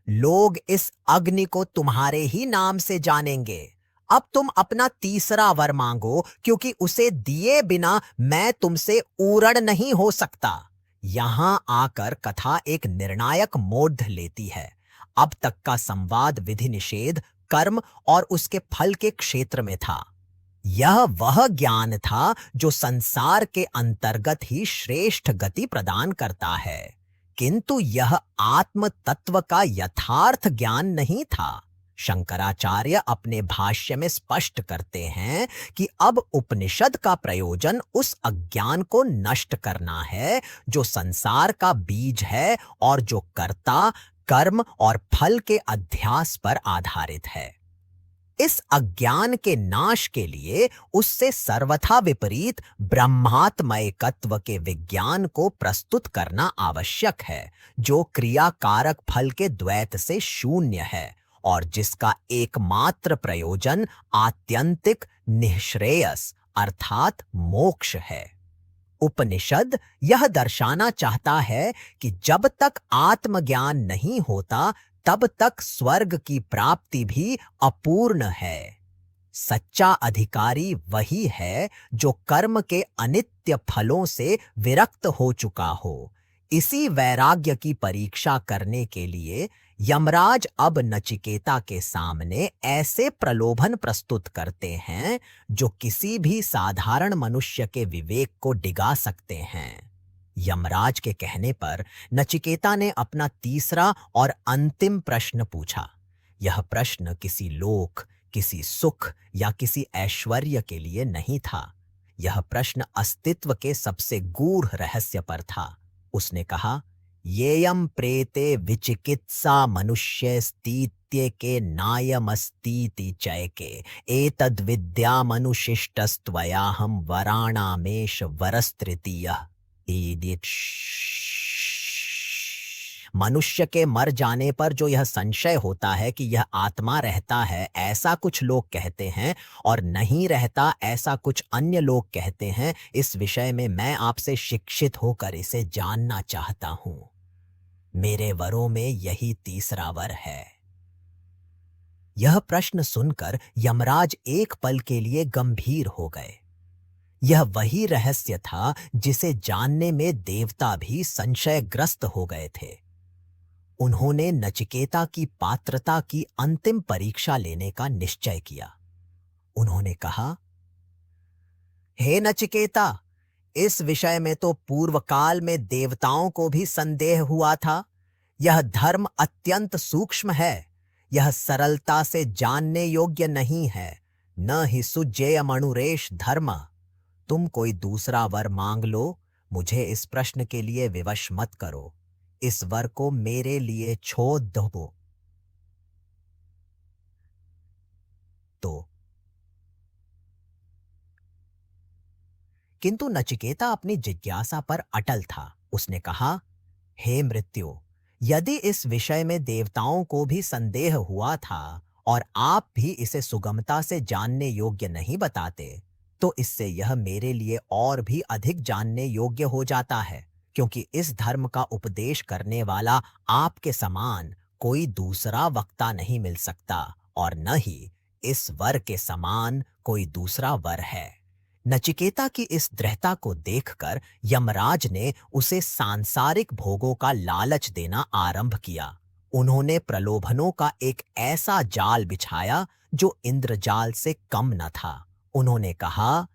लोग इस अग्नि को तुम्हारे ही नाम से जानेंगे। अब तुम अपना तीसरा वर मांगो, क्योंकि उसे दिए बिना मैं तुमसे ऊरण नहीं हो सकता। यहां आकर कथा एक निर्णायक मोड़ लेती है। अब तक का संवाद विधि निषेध, कर्म और उसके फल के क्षेत्र में था। यह वह ज्ञान था जो संसार के अंतर्गत ही श्रेष्ठ गति प्रदान करता है, किंतु यह आत्म तत्व का यथार्थ ज्ञान नहीं था। शंकराचार्य अपने भाष्य में स्पष्ट करते हैं कि अब उपनिषद का प्रयोजन उस अज्ञान को नष्ट करना है जो संसार का बीज है और जो कर्ता, कर्म और फल के अध्यास पर आधारित है। इस अज्ञान के नाश के लिए उससे सर्वथा विपरीत ब्रह्मात्मयकत्व के विज्ञान को प्रस्तुत करना आवश्यक है, जो क्रियाकारक फल के द्वैत से शून्य है और जिसका एकमात्र प्रयोजन आत्यंतिक निःश्रेयस अर्थात मोक्ष है। उपनिषद यह दर्शाना चाहता है कि जब तक आत्मज्ञान नहीं होता तब तक स्वर्ग की प्राप्ति भी अपूर्ण है। सच्चा अधिकारी वही है जो कर्म के अनित्य फलों से विरक्त हो चुका हो। इसी वैराग्य की परीक्षा करने के लिए यमराज अब नचिकेता के सामने ऐसे प्रलोभन प्रस्तुत करते हैं जो किसी भी साधारण मनुष्य के विवेक को डिगा सकते हैं। यमराज के कहने पर नचिकेता ने अपना तीसरा और अंतिम प्रश्न पूछा। यह प्रश्न किसी लोक, किसी सुख या किसी ऐश्वर्य के लिए नहीं था। यह प्रश्न अस्तित्व के सबसे गूढ़ रहस्य पर था। उसने कहा, येयम प्रेते विचिकित्सा मनुष्य स्थित्य के नायमस्तीति चैके एतद् विद्यामनुशिष्टस्त्वयाहं वराणामेश वरस्तृतीयः। मनुष्य के मर जाने पर जो यह संशय होता है कि यह आत्मा रहता है ऐसा कुछ लोग कहते हैं और नहीं रहता ऐसा कुछ अन्य लोग कहते हैं, इस विषय में मैं आपसे शिक्षित होकर इसे जानना चाहता हूं। मेरे वरों में यही तीसरा वर है। यह प्रश्न सुनकर यमराज एक पल के लिए गंभीर हो गए। यह वही रहस्य था जिसे जानने में देवता भी संशयग्रस्त हो गए थे। उन्होंने नचिकेता की पात्रता की अंतिम परीक्षा लेने का निश्चय किया। उन्होंने कहा, हे नचिकेता, इस विषय में तो पूर्व काल में देवताओं को भी संदेह हुआ था। यह धर्म अत्यंत सूक्ष्म है। यह सरलता से जानने योग्य नहीं है। न ही सुज्ञेयमणुरेश धर्म। तुम कोई दूसरा वर मांग लो, मुझे इस प्रश्न के लिए विवश मत करो। इस वर को मेरे लिए छोड़ दो। किंतु नचिकेता अपनी जिज्ञासा पर अटल था। उसने कहा, हे मृत्यु, यदि इस विषय में देवताओं को भी संदेह हुआ था और आप भी इसे सुगमता से जानने योग्य नहीं बताते, तो इससे यह मेरे लिए और भी अधिक जानने योग्य हो जाता है, क्योंकि इस धर्म का उपदेश करने वाला आपके समान कोई दूसरा वक्ता नहीं मिल सकता और न ही इस वर के समान कोई दूसरा वर है। नचिकेता की इस दृढ़ता को देखकर यमराज ने उसे सांसारिक भोगों का लालच देना आरंभ किया। उन्होंने प्रलोभनों का एक ऐसा जाल बिछाया जो इंद्रजाल से कम न था। उन्होंने कहा,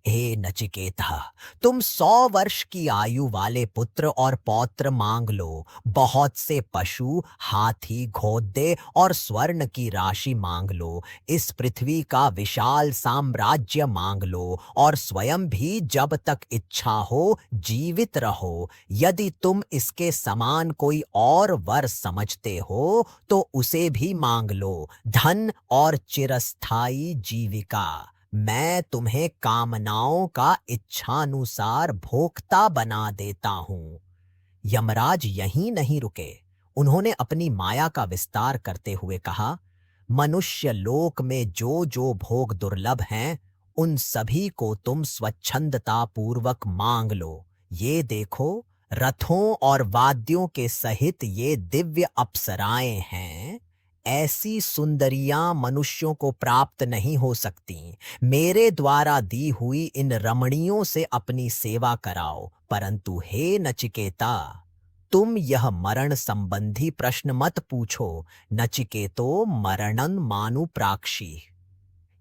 हे नचिकेता, तुम 100 वर्ष की आयु वाले पुत्र और पौत्र मांग लो, बहुत से पशु, हाथी, घोड़े और स्वर्ण की राशि मांग लो, इस पृथ्वी का विशाल साम्राज्य मांग लो और स्वयं भी जब तक इच्छा हो जीवित रहो। यदि तुम इसके समान कोई और वर समझते हो तो उसे भी मांग लो, धन और चिरस्थायी जीविका। मैं तुम्हें कामनाओं का इच्छानुसार भोक्ता बना देता हूं। यमराज यहीं नहीं रुके। उन्होंने अपनी माया का विस्तार करते हुए कहा, मनुष्य लोक में जो जो भोग दुर्लभ हैं, उन सभी को तुम स्वच्छंदता पूर्वक मांग लो। ये देखो, रथों और वाद्यों के सहित ये दिव्य अप्सराएं हैं। ऐसी सुंदरियां मनुष्यों को प्राप्त नहीं हो सकती। मेरे द्वारा दी हुई इन रमणियों से अपनी सेवा कराओ। परंतु हे नचिकेता, तुम यह मरण संबंधी प्रश्न मत पूछो। नचिकेतो मरणं मानु प्राक्षी।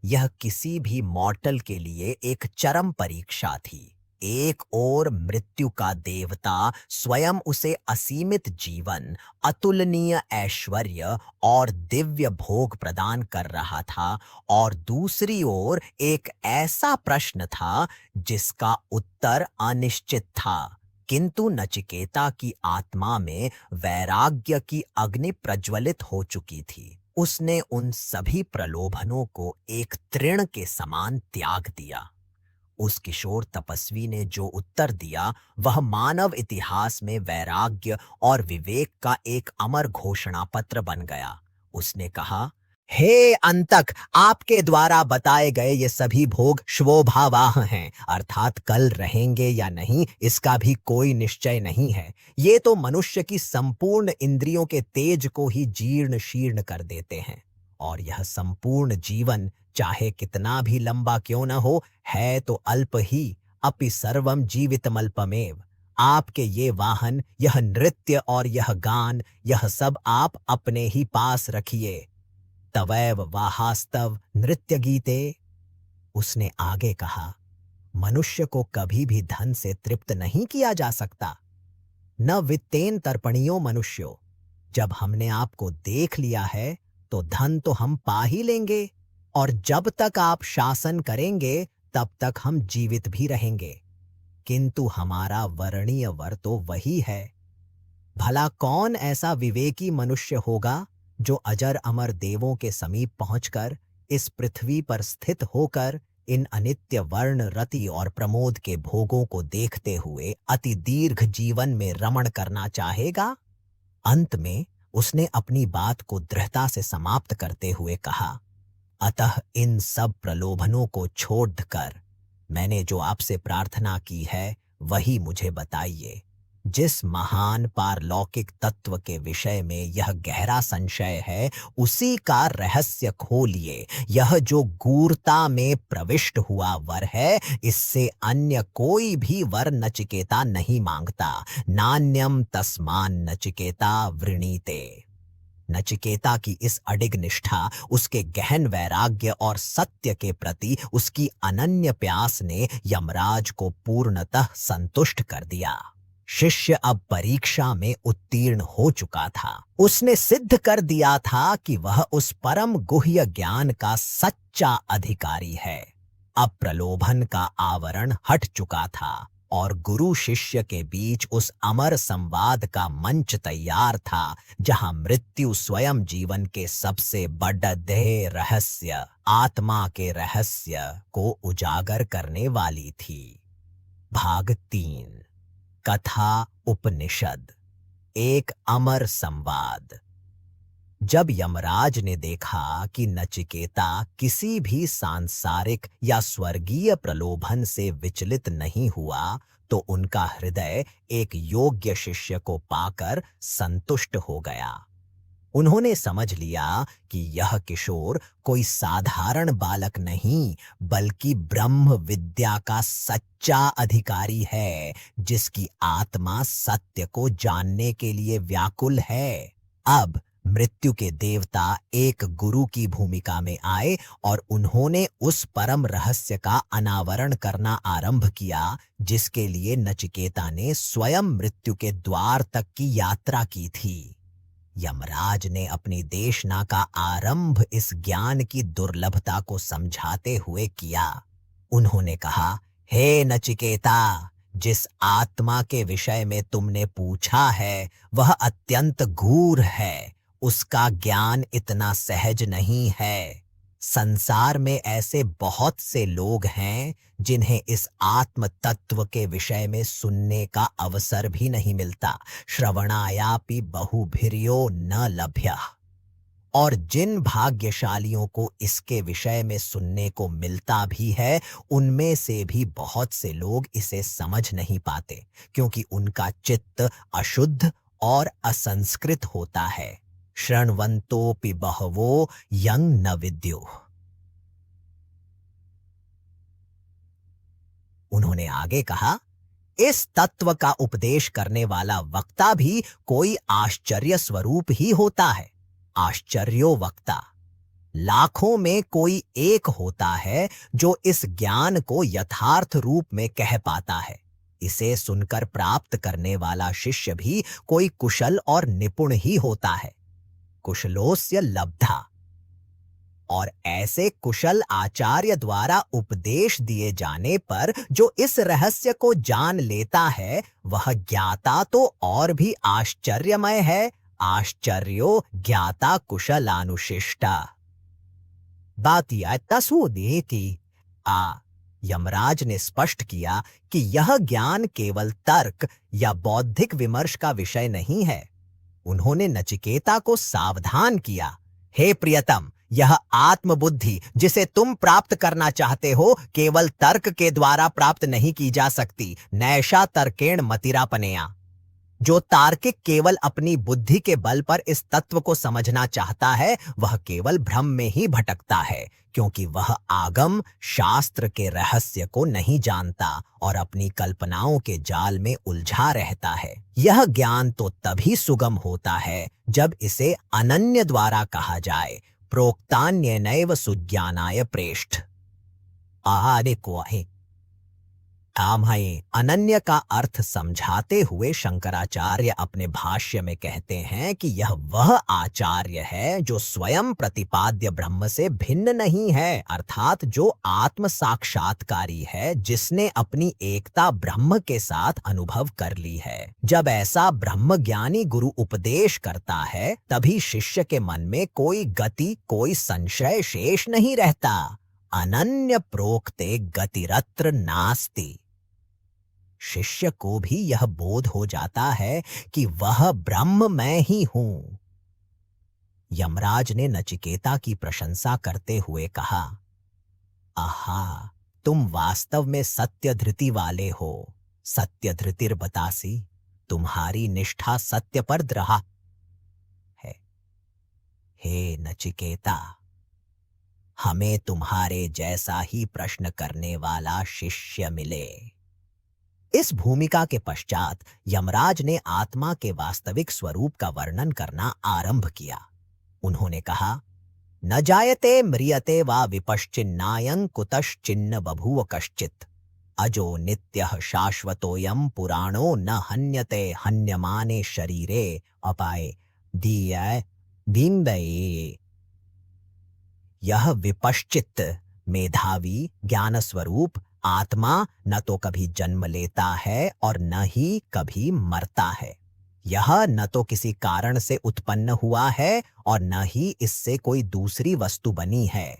यह किसी भी मॉर्टल के लिए एक चरम परीक्षा थी। एक ओर मृत्यु का देवता स्वयं उसे असीमित जीवन, अतुलनीय ऐश्वर्य और दिव्य भोग प्रदान कर रहा था, और दूसरी ओर एक ऐसा प्रश्न था जिसका उत्तर अनिश्चित था। किंतु नचिकेता की आत्मा में वैराग्य की अग्नि प्रज्वलित हो चुकी थी। उसने उन सभी प्रलोभनों को एक तृण के समान त्याग दिया। उस किशोर तपस्वी ने जो उत्तर दिया वह मानव इतिहास में वैराग्य और विवेक का एक अमर घोषणा पत्र बन गया। उसने कहा, हे अंतक, आपके द्वारा बताए गए ये सभी भोग शोभावाह हैं, अर्थात कल रहेंगे या नहीं इसका भी कोई निश्चय नहीं है। ये तो मनुष्य की संपूर्ण इंद्रियों के तेज को ही जीर्ण शीर्ण कर देते हैं, और यह संपूर्ण जीवन चाहे कितना भी लंबा क्यों न हो, है तो अल्प ही, अपि सर्वम जीवितमल्पमेव। आपके ये वाहन, यह नृत्य और यह गान, यह सब आप अपने ही पास रखिए। तवैव वाहास्तव नृत्य गीते। उसने आगे कहा, मनुष्य को कभी भी धन से तृप्त नहीं किया जा सकता। न वित्तेन तर्पणियो मनुष्यो। जब हमने आपको देख लिया है तो धन तो हम पा ही लेंगे, और जब तक आप शासन करेंगे तब तक हम जीवित भी रहेंगे। किंतु हमारा वर्णीय वर तो वही है। भला कौन ऐसा विवेकी मनुष्य होगा जो अजर अमर देवों के समीप पहुंचकर इस पृथ्वी पर स्थित होकर इन अनित्य वर्ण रति और प्रमोद के भोगों को देखते हुए अति दीर्घ जीवन में रमण करना चाहेगा? अंत में उसने अपनी बात को दृढ़ता से समाप्त करते हुए कहा, अतः इन सब प्रलोभनों को छोड़कर मैंने जो आपसे प्रार्थना की है वही मुझे बताइए। जिस महान पारलौकिक तत्व के विषय में यह गहरा संशय है उसी का रहस्य खोलिए। यह जो गूढ़ता में प्रविष्ट हुआ वर है, इससे अन्य कोई भी वर नचिकेता नहीं मांगता। नान्यम तस्मान नचिकेता वृणीते। नचिकेता की इस अडिग निष्ठा, उसके गहन वैराग्य और सत्य के प्रति उसकी अनन्य प्यास ने यमराज को पूर्णतः संतुष्ट कर दिया। शिष्य अब परीक्षा में उत्तीर्ण हो चुका था। उसने सिद्ध कर दिया था कि वह उस परम गुह्य ज्ञान का सच्चा अधिकारी है। अब प्रलोभन का आवरण हट चुका था और गुरु शिष्य के बीच उस अमर संवाद का मंच तैयार था, जहां मृत्यु स्वयं जीवन के सबसे बड़े रहस्य, आत्मा के रहस्य को उजागर करने वाली थी। भाग 3, कथा उपनिषद, एक अमर संवाद। जब यमराज ने देखा कि नचिकेता किसी भी सांसारिक या स्वर्गीय प्रलोभन से विचलित नहीं हुआ, तो उनका हृदय एक योग्य शिष्य को पाकर संतुष्ट हो गया। उन्होंने समझ लिया कि यह किशोर कोई साधारण बालक नहीं, बल्कि ब्रह्म विद्या का सच्चा अधिकारी है, जिसकी आत्मा सत्य को जानने के लिए व्याकुल है। अब मृत्यु के देवता एक गुरु की भूमिका में आए और उन्होंने उस परम रहस्य का अनावरण करना आरंभ किया जिसके लिए नचिकेता ने स्वयं मृत्यु के द्वार तक की यात्रा की थी। यमराज ने अपनी देशना का आरंभ इस ज्ञान की दुर्लभता को समझाते हुए किया। उन्होंने कहा, हे नचिकेता, जिस आत्मा के विषय में तुमने पूछा है वह अत्यंत गूढ़ है, उसका ज्ञान इतना सहज नहीं है। संसार में ऐसे बहुत से लोग हैं जिन्हें इस आत्म तत्व के विषय में सुनने का अवसर भी नहीं मिलता। श्रवणायापि बहुभिर्यो न लभ्यः। और जिन भाग्यशालियों को इसके विषय में सुनने को मिलता भी है, उनमें से भी बहुत से लोग इसे समझ नहीं पाते क्योंकि उनका चित्त अशुद्ध और असंस्कृत होता है। शृण्वन्तोऽपि बहवो यं न विद्युः। उन्होंने आगे कहा, इस तत्व का उपदेश करने वाला वक्ता भी कोई आश्चर्य स्वरूप ही होता है। आश्चर्यो वक्ता, लाखों में कोई एक होता है जो इस ज्ञान को यथार्थ रूप में कह पाता है। इसे सुनकर प्राप्त करने वाला शिष्य भी कोई कुशल और निपुण ही होता है। कुशलोस्य लब्धा। और ऐसे कुशल आचार्य द्वारा उपदेश दिए जाने पर जो इस रहस्य को जान लेता है, वह ज्ञाता तो और भी आश्चर्यमय है। आश्चर्यो ज्ञाता कुशलानुशिष्टा। बातिया तसूदेति। यमराज ने स्पष्ट किया कि यह ज्ञान केवल तर्क या बौद्धिक विमर्श का विषय नहीं है। उन्होंने नचिकेता को सावधान किया, हे प्रियतम, यह आत्मबुद्धि जिसे तुम प्राप्त करना चाहते हो केवल तर्क के द्वारा प्राप्त नहीं की जा सकती। नैषा तर्केण मतिरापनेया। जो तार्किक केवल अपनी बुद्धि के बल पर इस तत्व को समझना चाहता है, वह केवल भ्रम में ही भटकता है क्योंकि वह आगम शास्त्र के रहस्य को नहीं जानता और अपनी कल्पनाओं के जाल में उलझा रहता है। यह ज्ञान तो तभी सुगम होता है जब इसे अनन्य द्वारा कहा जाए। प्रोक्तान्येनैव सुज्ञानाय प्रेष्ठ। देखो अनन्य का अर्थ समझाते हुए शंकराचार्य अपने भाष्य में कहते हैं कि यह वह आचार्य है जो स्वयं प्रतिपाद्य ब्रह्म से भिन्न नहीं है, अर्थात जो आत्म साक्षात्कारी है, जिसने अपनी एकता ब्रह्म के साथ अनुभव कर ली है। जब ऐसा ब्रह्मज्ञानी गुरु उपदेश करता है, तभी शिष्य के मन में कोई गति, कोई संशय शेष नहीं रहता। अनन्य प्रोक्ते गतिरत्र नास्ति। शिष्य को भी यह बोध हो जाता है कि वह ब्रह्म मैं ही हूं। यमराज ने नचिकेता की प्रशंसा करते हुए कहा, आहा, तुम वास्तव में सत्य धृति वाले हो। सत्य धृतिर बतासी, तुम्हारी निष्ठा सत्य पर दृढ़ है। हे नचिकेता, हमें तुम्हारे जैसा ही प्रश्न करने वाला शिष्य मिले। इस भूमिका के पश्चात यमराज ने आत्मा के वास्तविक स्वरूप का वर्णन करना आरंभ किया। उन्होंने कहा, न जायते म्रियते वा विपश्चिन्नायं कुतश्चिन्न बभूव कश्चित्। अजो नित्यः शाश्वतोऽयं पुराणो न हन्यते हन्यमाने शरीरे अपाये दीय बिंबये। यह विपश्चित मेधावी ज्ञान स्वरूप आत्मा न तो कभी जन्म लेता है और न ही कभी मरता है। यह न तो किसी कारण से उत्पन्न हुआ है और न ही इससे कोई दूसरी वस्तु बनी है।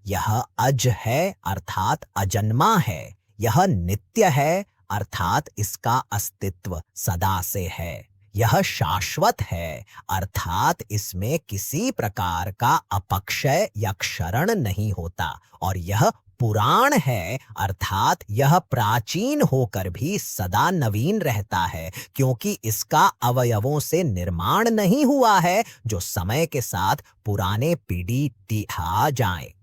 यह अज है अर्थात अजन्मा है। यह नित्य है अर्थात इसका अस्तित्व सदा से है। यह शाश्वत है अर्थात इसमें किसी प्रकार का अपक्षय या क्षरण नहीं होता। और यह पुराण है अर्थात यह प्राचीन होकर भी सदा नवीन रहता है, क्योंकि इसका अवयवों से निर्माण नहीं हुआ है जो समय के साथ पुराने पीढ़ी दिखा जाए।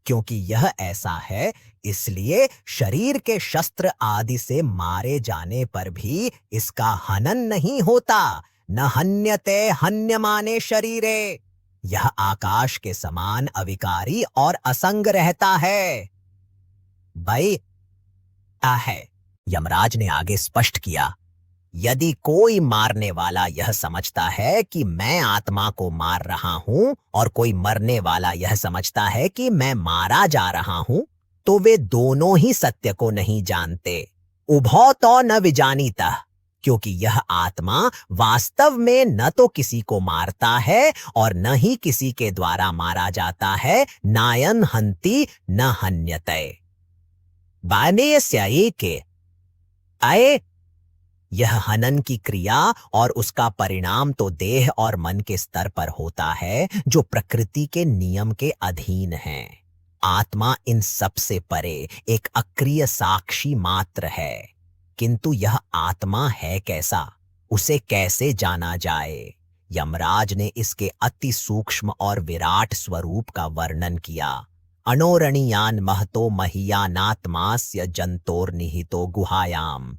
क्योंकि यह ऐसा है, इसलिए शरीर के शस्त्र आदि से मारे जाने पर भी इसका हनन नहीं होता। न हन्यते हन्यमाने शरीरे। यह आकाश के समान अविकारी और असंग रहता है। भाई है, यमराज ने आगे स्पष्ट किया, यदि कोई मारने वाला यह समझता है कि मैं आत्मा को मार रहा हूं और कोई मरने वाला यह समझता है कि मैं मारा जा रहा हूं, तो वे दोनों ही सत्य को नहीं जानते। उभौ तो न विजानीतः, क्योंकि यह आत्मा वास्तव में न तो किसी को मारता है और न ही किसी के द्वारा मारा जाता है। नायन हंति न हन्यते। बानेयस्याये के आए, यह हनन की क्रिया और उसका परिणाम तो देह और मन के स्तर पर होता है, जो प्रकृति के नियम के अधीन है। आत्मा इन सब से परे एक अक्रिय साक्षी मात्र है। किंतु यह आत्मा है कैसा, उसे कैसे जाना जाए? यमराज ने इसके अति सूक्ष्म और विराट स्वरूप का वर्णन किया। अणोरणीयान महतो महीयानात्मास्य जंतोर्निहितो गुहायाम।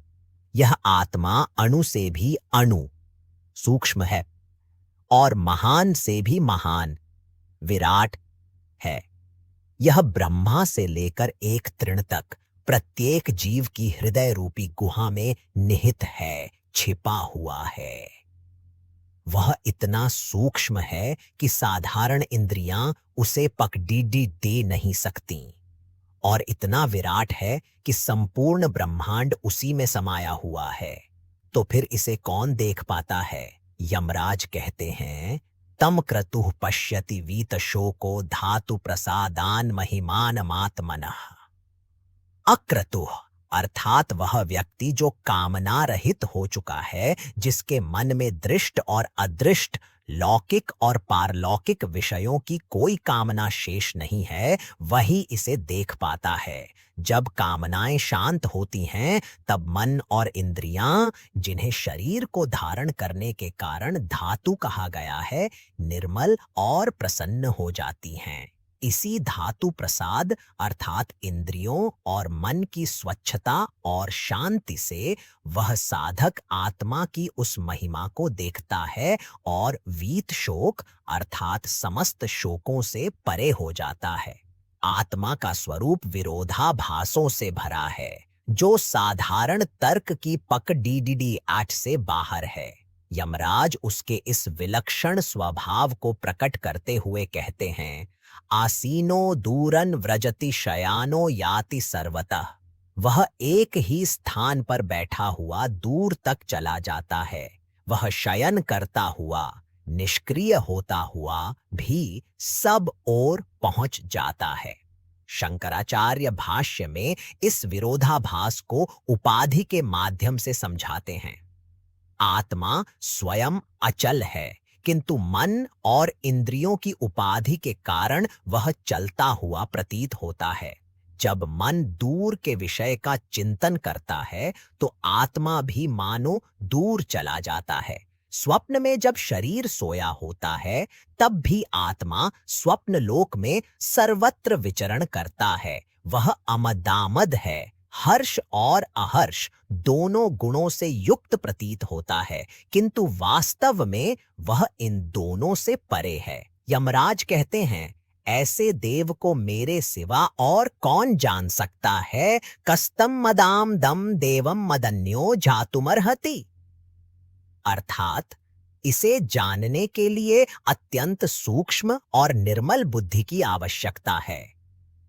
यह आत्मा अणु से भी अणु सूक्ष्म है और महान से भी महान विराट है। यह ब्रह्मा से लेकर एक तृण तक प्रत्येक जीव की हृदय रूपी गुहा में निहित है, छिपा हुआ है। वह इतना सूक्ष्म है कि साधारण इंद्रियां उसे पकड़ीडी दे नहीं सकती, और इतना विराट है कि संपूर्ण ब्रह्मांड उसी में समाया हुआ है। तो फिर इसे कौन देख पाता है? यमराज कहते हैं, तम क्रतुः पश्यति वीत शोको धातु प्रसादान महिमान मात्मनः। अक्रतुः अर्थात वह व्यक्ति जो कामना रहित हो चुका है, जिसके मन में दृष्ट और अदृष्ट, लौकिक और पारलौकिक विषयों की कोई कामना शेष नहीं है, वही इसे देख पाता है। जब कामनाएं शांत होती हैं, तब मन और इंद्रियां, जिन्हें शरीर को धारण करने के कारण धातु कहा गया है, निर्मल और प्रसन्न हो जाती हैं। इसी धातु प्रसाद अर्थात इंद्रियों और मन की स्वच्छता और शांति से वह साधक आत्मा की उस महिमा को देखता है और वीत शोक अर्थात समस्त शोकों से परे हो जाता है। आत्मा का स्वरूप विरोधाभासों से भरा है, जो साधारण तर्क की पकड़ीडी आठ से बाहर है। यमराज उसके इस विलक्षण स्वभाव को प्रकट करते हुए कहते हैं, आसीनो दूरन व्रजति शयानो याति सर्वतः। वह एक ही स्थान पर बैठा हुआ दूर तक चला जाता है। वह शयन करता हुआ, निष्क्रिय होता हुआ भी सब ओर पहुंच जाता है। शंकराचार्य भाष्य में इस विरोधाभास को उपाधि के माध्यम से समझाते हैं। आत्मा स्वयं अचल है, किंतु मन और इंद्रियों की उपाधि के कारण वह चलता हुआ प्रतीत होता है। जब मन दूर के विषय का चिंतन करता है, तो आत्मा भी मानो दूर चला जाता है। स्वप्न में जब शरीर सोया होता है, तब भी आत्मा स्वप्न लोक में सर्वत्र विचरण करता है। वह अमदामद है, हर्ष और अहर्ष दोनों गुणों से युक्त प्रतीत होता है, किंतु वास्तव में वह इन दोनों से परे है। यमराज कहते हैं, ऐसे देव को मेरे सिवा और कौन जान सकता है? कस्तम मदाम दम देवम मदन्यो जातुमर्हति। अर्थात इसे जानने के लिए अत्यंत सूक्ष्म और निर्मल बुद्धि की आवश्यकता है।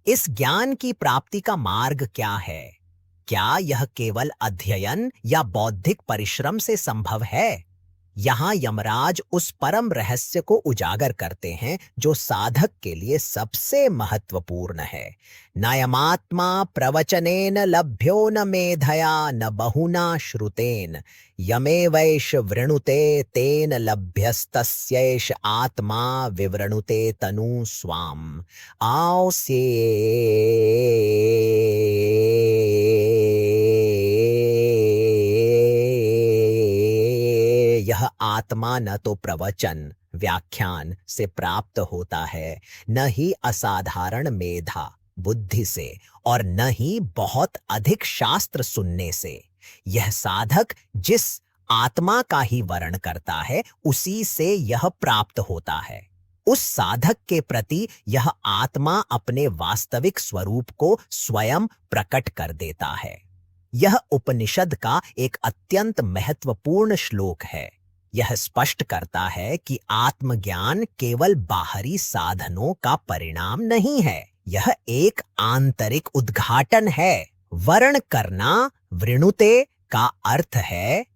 इस ज्ञान की प्राप्ति का मार्ग क्या है? क्या यह केवल अध्ययन या बौद्धिक परिश्रम से संभव है? यहाँ यमराज उस परम रहस्य को उजागर करते हैं जो साधक के लिए सबसे महत्वपूर्ण है। नयमात्मा प्रवचनेन लभ्यो न मेधया न बहुना श्रुतेन यमेवैष वृणुते तेन लभ्यस्तस्यैष आत्मा विवृणुते तनु स्वाम। आओ से यह आत्मा न तो प्रवचन व्याख्यान से प्राप्त होता है, न ही असाधारण मेधा बुद्धि से, और न ही बहुत अधिक शास्त्र सुनने से। यह साधक जिस आत्मा का ही वर्ण करता है, उसी से यह प्राप्त होता है। उस साधक के प्रति यह आत्मा अपने वास्तविक स्वरूप को स्वयं प्रकट कर देता है। यह उपनिषद का एक अत्यंत महत्वपूर्ण श्लोक है। यह स्पष्ट करता है कि आत्मज्ञान केवल बाहरी साधनों का परिणाम नहीं है, यह एक आंतरिक उद्घाटन है। वर्ण करना वृणुते का अर्थ है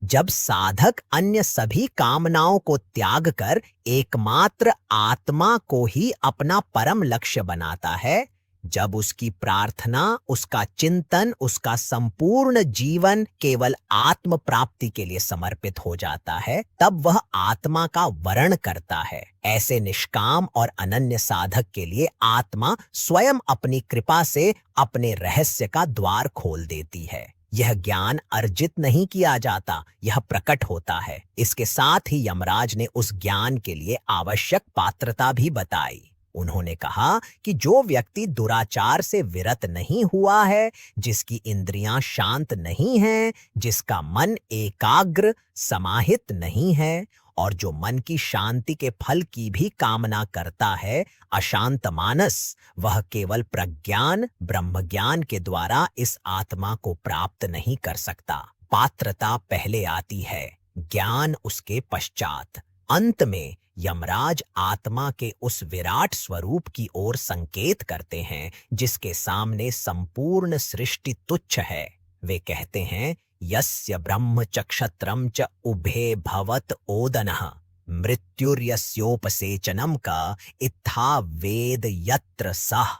जब साधक अन्य सभी कामनाओं को त्याग कर एकमात्र आत्मा को ही अपना परम लक्ष्य बनाता है, जब उसकी प्रार्थना, उसका चिंतन, उसका संपूर्ण जीवन केवल आत्म प्राप्ति के लिए समर्पित हो जाता है, तब वह आत्मा का वरण करता है। ऐसे निष्काम और अनन्य साधक के लिए आत्मा स्वयं अपनी कृपा से अपने रहस्य का द्वार खोल देती है। यह ज्ञान अर्जित नहीं किया जाता, यह प्रकट होता है। इसके साथ ही यमराज ने उस ज्ञान के लिए आवश्यक पात्रता भी बताई। उन्होंने कहा कि जो व्यक्ति दुराचार से विरत नहीं हुआ है, जिसकी इंद्रियां शांत नहीं हैं, जिसका मन एकाग्र समाहित नहीं है और जो मन की शांति के फल की भी कामना करता है, अशांत मानस, वह केवल प्रज्ञान ब्रह्मज्ञान के द्वारा इस आत्मा को प्राप्त नहीं कर सकता। पात्रता पहले आती है, ज्ञान उसके पश्चात। अंत में यमराज आत्मा के उस विराट स्वरूप की ओर संकेत करते हैं जिसके सामने संपूर्ण सृष्टि तुच्छ है। वे कहते हैं, यस्य ब्रह्म च क्षत्रम च उभे भवत ओदनः मृत्युर्यस्योपसेचनम का इत्था वेद यत्र सह।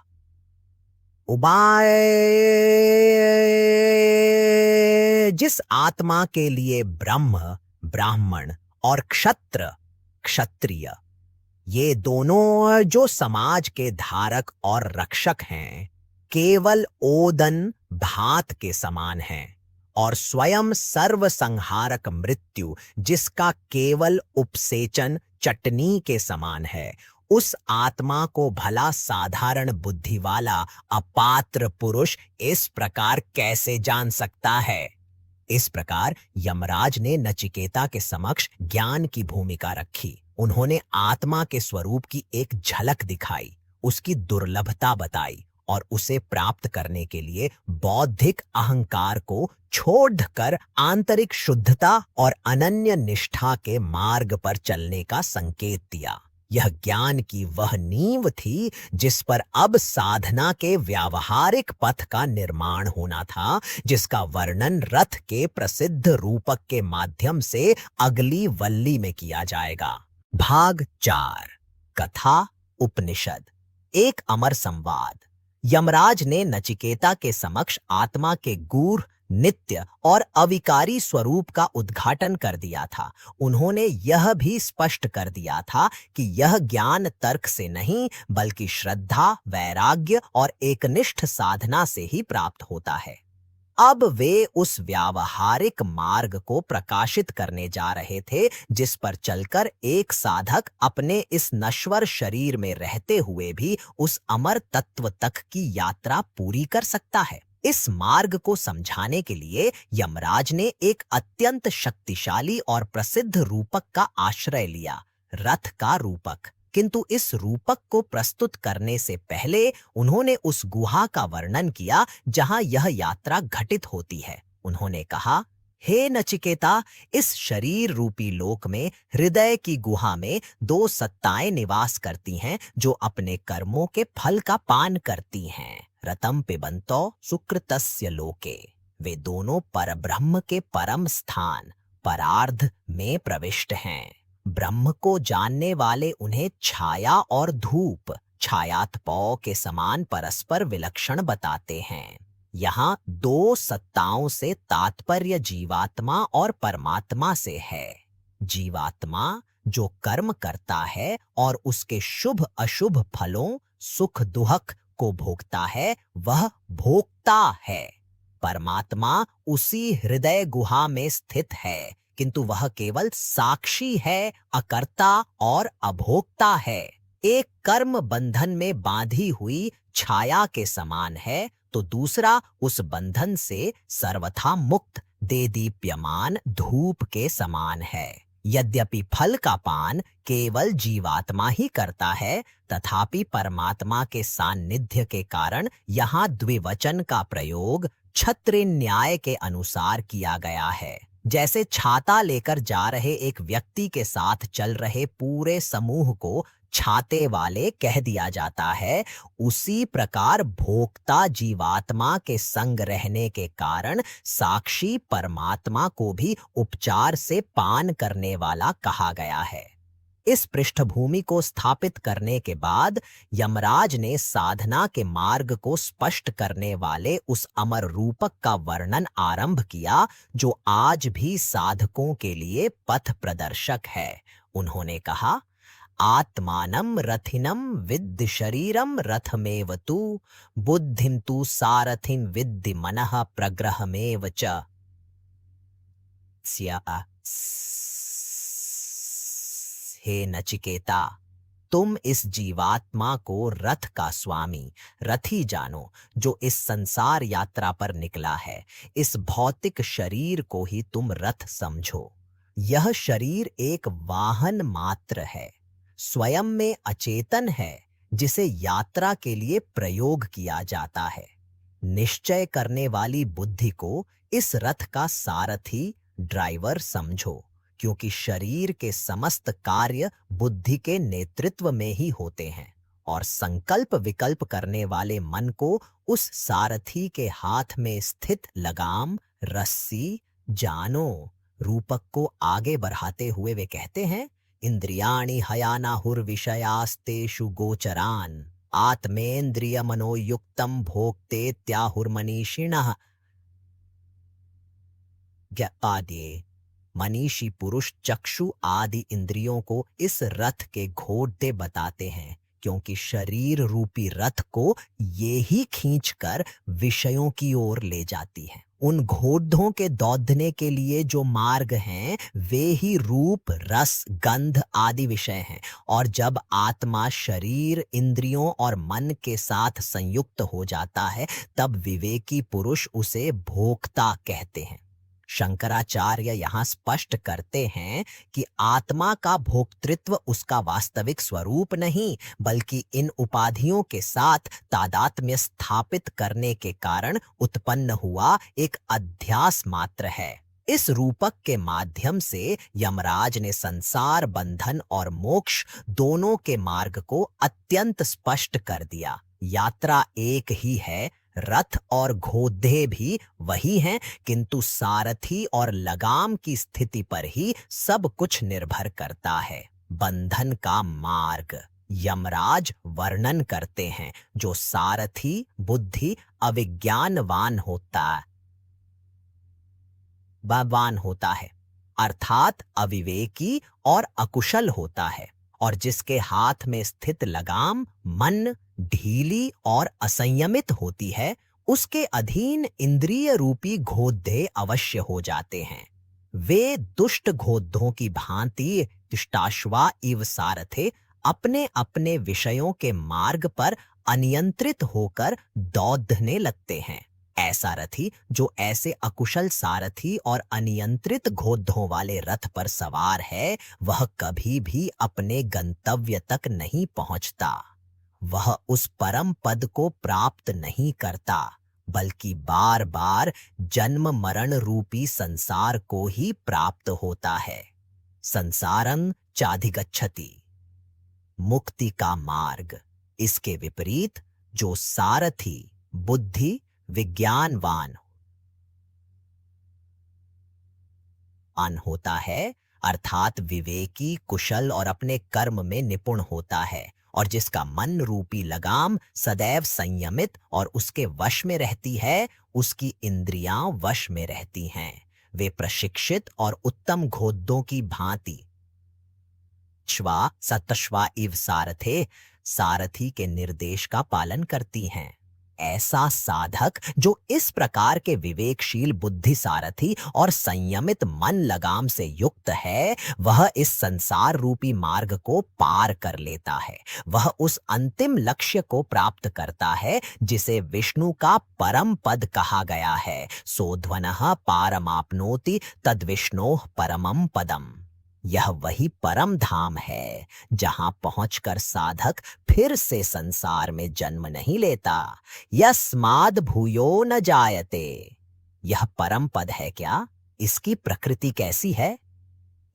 उबाय जिस आत्मा के लिए ब्रह्म ब्राह्मण और क्षत्र क्षत्रिय, ये दोनों जो समाज के धारक और रक्षक हैं, केवल ओदन भात के समान हैं, और स्वयं सर्वसंहारक मृत्यु जिसका केवल उपसेचन चटनी के समान है, उस आत्मा को भला साधारण बुद्धि वाला अपात्र पुरुष इस प्रकार कैसे जान सकता है? इस प्रकार यमराज ने नचिकेता के समक्ष ज्ञान की भूमिका रखी। उन्होंने आत्मा के स्वरूप की एक झलक दिखाई, उसकी दुर्लभता बताई और उसे प्राप्त करने के लिए बौद्धिक अहंकार को छोड़कर आंतरिक शुद्धता और अनन्य निष्ठा के मार्ग पर चलने का संकेत दिया। यह ज्ञान की वह नींव थी जिस पर अब साधना के व्यावहारिक पथ का निर्माण होना था, जिसका वर्णन रथ के प्रसिद्ध रूपक के माध्यम से अगली वल्ली में किया जाएगा। भाग 4, कथा उपनिषद। एक अमर संवाद। यमराज ने नचिकेता के समक्ष आत्मा के गूढ़, नित्य और अविकारी स्वरूप का उद्घाटन कर दिया था। उन्होंने यह भी स्पष्ट कर दिया था कि यह ज्ञान तर्क से नहीं, बल्कि श्रद्धा, वैराग्य और एकनिष्ठ साधना से ही प्राप्त होता है। अब वे उस व्यावहारिक मार्ग को प्रकाशित करने जा रहे थे जिस पर चलकर एक साधक अपने इस नश्वर शरीर में रहते हुए भी उस अमर तत्व तक की यात्रा पूरी कर सकता है। इस मार्ग को समझाने के लिए यमराज ने एक अत्यंत शक्तिशाली और प्रसिद्ध रूपक का आश्रय लिया, रथ का रूपक। किंतु इस रूपक को प्रस्तुत करने से पहले उन्होंने उस गुहा का वर्णन किया जहां यह यात्रा घटित होती है। उन्होंने कहा, हे नचिकेता, इस शरीर रूपी लोक में हृदय की गुहा में 2 सत्ताएं निवास करती हैं जो अपने कर्मों के फल का पान करती हैं। रतम पिबंतो सुकृतस्य लोके। वे दोनों परब्रह्म के परम स्थान परार्ध में प्रविष्ट हैं। ब्रह्म को जानने वाले उन्हें छाया और धूप, छायातपौ के समान परस्पर विलक्षण बताते हैं। यहाँ 2 सत्ताओं से तात्पर्य जीवात्मा और परमात्मा से है। जीवात्मा जो कर्म करता है और उसके शुभ अशुभ फलों, सुख दुख को भोगता है, वह भोक्ता है। परमात्मा उसी हृदय गुहा में स्थित है, किंतु वह केवल साक्षी है, अकर्ता और अभोक्ता है। एक कर्म बंधन में बांधी हुई छाया के समान है, तो दूसरा उस बंधन से सर्वथा मुक्त दे दीप्यमान धूप के समान है। यद्यपि फल का पान केवल जीवात्मा ही करता है, तथापि परमात्मा के सान्निध्य के कारण यहाँ द्विवचन का प्रयोग क्षत्रिय न्याय के अनुसार किया गया है। जैसे छाता लेकर जा रहे एक व्यक्ति के साथ चल रहे पूरे समूह को छाते वाले कह दिया जाता है, उसी प्रकार भोक्ता जीवात्मा के संग रहने के कारण साक्षी परमात्मा को भी उपचार से पान करने वाला कहा गया है। इस पृष्ठभूमि को स्थापित करने के बाद यमराज ने साधना के मार्ग को स्पष्ट करने वाले उस अमर रूपक का वर्णन आरंभ किया, जो आज भी साधकों के लिए पथ प्रदर्शक है। उन्होंने कहा, आत्मानं रथिनं विद्धि शरीरं रथमेव तु, बुद्धिं तु सारथिं विद्धि मनः प्रग्रहमेव च। हे नचिकेता, तुम इस जीवात्मा को रथ का स्वामी, रथी जानो, जो इस संसार यात्रा पर निकला है। इस भौतिक शरीर को ही तुम रथ समझो। यह शरीर एक वाहन मात्र है, स्वयं में अचेतन है, जिसे यात्रा के लिए प्रयोग किया जाता है। निश्चय करने वाली बुद्धि को इस रथ का सारथी, ड्राइवर समझो, क्योंकि शरीर के समस्त कार्य बुद्धि के नेतृत्व में ही होते हैं, और संकल्प विकल्प करने वाले मन को उस सारथी के हाथ में स्थित लगाम, रस्सी जानो। रूपक को आगे बढ़ाते हुए वे कहते हैं, इंद्रियाणि हयानाहुर्विषयास्तेषु गोचरान्, आत्मेन्द्रिय मनोयुक्तम भोक्ते त्याहुर्मनीषिणः। आदि मनीषी पुरुष चक्षु आदि इंद्रियों को इस रथ के घोड़े बताते हैं, क्योंकि शरीर रूपी रथ को ये ही खींचकर विषयों की ओर ले जाती है। उन घोड़ों के दौड़ने के लिए जो मार्ग हैं, वे ही रूप, रस, गंध आदि विषय हैं। और जब आत्मा शरीर, इंद्रियों और मन के साथ संयुक्त हो जाता है, तब विवेकी पुरुष उसे भोक्ता कहते हैं। शंकराचार्य यहाँ स्पष्ट करते हैं कि आत्मा का भोक्तृत्व उसका वास्तविक स्वरूप नहीं, बल्कि इन उपाधियों के साथ तादात्म्य स्थापित करने के कारण उत्पन्न हुआ एक अध्यास मात्र है। इस रूपक के माध्यम से यमराज ने संसार बंधन और मोक्ष दोनों के मार्ग को अत्यंत स्पष्ट कर दिया। यात्रा एक ही है, रथ और घोड़े भी वही हैं, किंतु सारथी और लगाम की स्थिति पर ही सब कुछ निर्भर करता है। बंधन का मार्ग यमराज वर्णन करते हैं, जो सारथी बुद्धि अविज्ञानवान होता है, अर्थात अविवेकी और अकुशल होता है, और जिसके हाथ में स्थित लगाम मन ढीली और असंयमित होती है, उसके अधीन इंद्रिय रूपी घोड़े अवश्य हो जाते हैं। वे दुष्ट घोड़ों की भांति तिष्ठाश्वा इव सारथे अपने अपने विषयों के मार्ग पर अनियंत्रित होकर दौड़ने लगते हैं। ऐसा रथी जो ऐसे अकुशल सारथी और अनियंत्रित घोड़ों वाले रथ पर सवार है, वह कभी भी अपने गंतव्य तक नहीं पहुंचता। वह उस परम पद को प्राप्त नहीं करता, बल्कि बार बार जन्म मरण रूपी संसार को ही प्राप्त होता है। संसारं चाधिगच्छति, मुक्ति का मार्ग। इसके विपरीत जो सारथी बुद्धि विज्ञानवान होता है, अर्थात विवेकी, कुशल और अपने कर्म में निपुण होता है, और जिसका मन रूपी लगाम सदैव संयमित और उसके वश में रहती है, उसकी इंद्रियां वश में रहती हैं। वे प्रशिक्षित और उत्तम घोड़ों की भांति श्वा सतश्वा इव सारथे, सारथी के निर्देश का पालन करती हैं। ऐसा साधक जो इस प्रकार के विवेकशील बुद्धि सारथी और संयमित मन लगाम से युक्त है, वह इस संसार रूपी मार्ग को पार कर लेता है। वह उस अंतिम लक्ष्य को प्राप्त करता है जिसे विष्णु का परम पद कहा गया है। सोध्वनः पारमाप्नोति तद्विष्णोः परमं पदम। यह वही परम धाम है जहां पहुंचकर साधक फिर से संसार में जन्म नहीं लेता। यस्माद् भूयो न जायते। यह परम पद है क्या? इसकी प्रकृति कैसी है?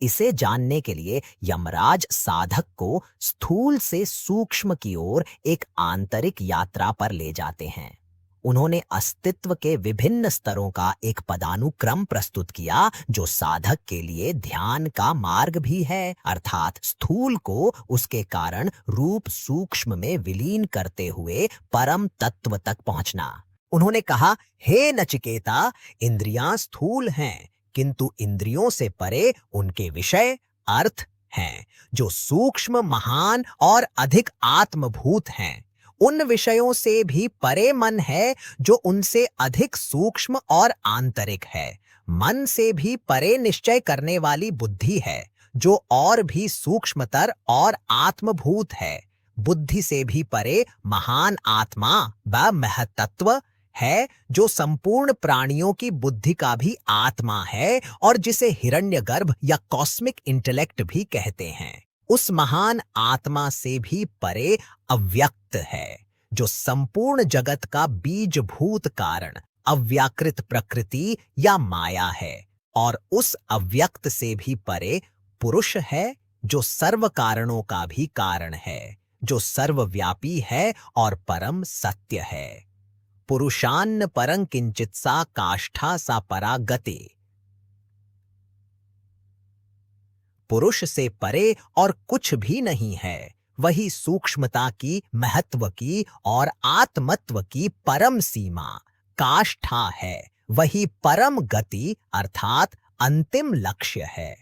इसे जानने के लिए यमराज साधक को स्थूल से सूक्ष्म की ओर एक आंतरिक यात्रा पर ले जाते हैं। उन्होंने अस्तित्व के विभिन्न स्तरों का एक पदानुक्रम प्रस्तुत किया जो साधक के लिए ध्यान का मार्ग भी है, अर्थात स्थूल को उसके कारण रूप सूक्ष्म में विलीन करते हुए परम तत्व तक पहुंचना। उन्होंने कहा, हे नचिकेता, इंद्रियां स्थूल हैं, किंतु इंद्रियों से परे उनके विषय अर्थ हैं, जो सूक्ष्म, महान और अधिक आत्मभूत हैं। उन विषयों से भी परे मन है जो उनसे अधिक सूक्ष्म और आंतरिक है। मन से भी परे निश्चय करने वाली बुद्धि है जो और भी सूक्ष्मतर और आत्मभूत है। बुद्धि से भी परे महान आत्मा व महतत्व है जो संपूर्ण प्राणियों की बुद्धि का भी आत्मा है और जिसे हिरण्यगर्भ या कॉस्मिक इंटेलेक्ट भी कहते हैं। उस महान आत्मा से भी परे अव्यक्त है जो संपूर्ण जगत का बीजभूत कारण, अव्याकृत प्रकृति या माया है। और उस अव्यक्त से भी परे पुरुष है जो सर्व कारणों का भी कारण है, जो सर्वव्यापी है और परम सत्य है। पुरुषान्न परं किंचित सा काष्ठा सा परा गति। पुरुष से परे और कुछ भी नहीं है। वही सूक्ष्मता की, महत्व की और आत्मत्व की परम सीमा काष्ठा है। वही परम गति अर्थात अंतिम लक्ष्य है।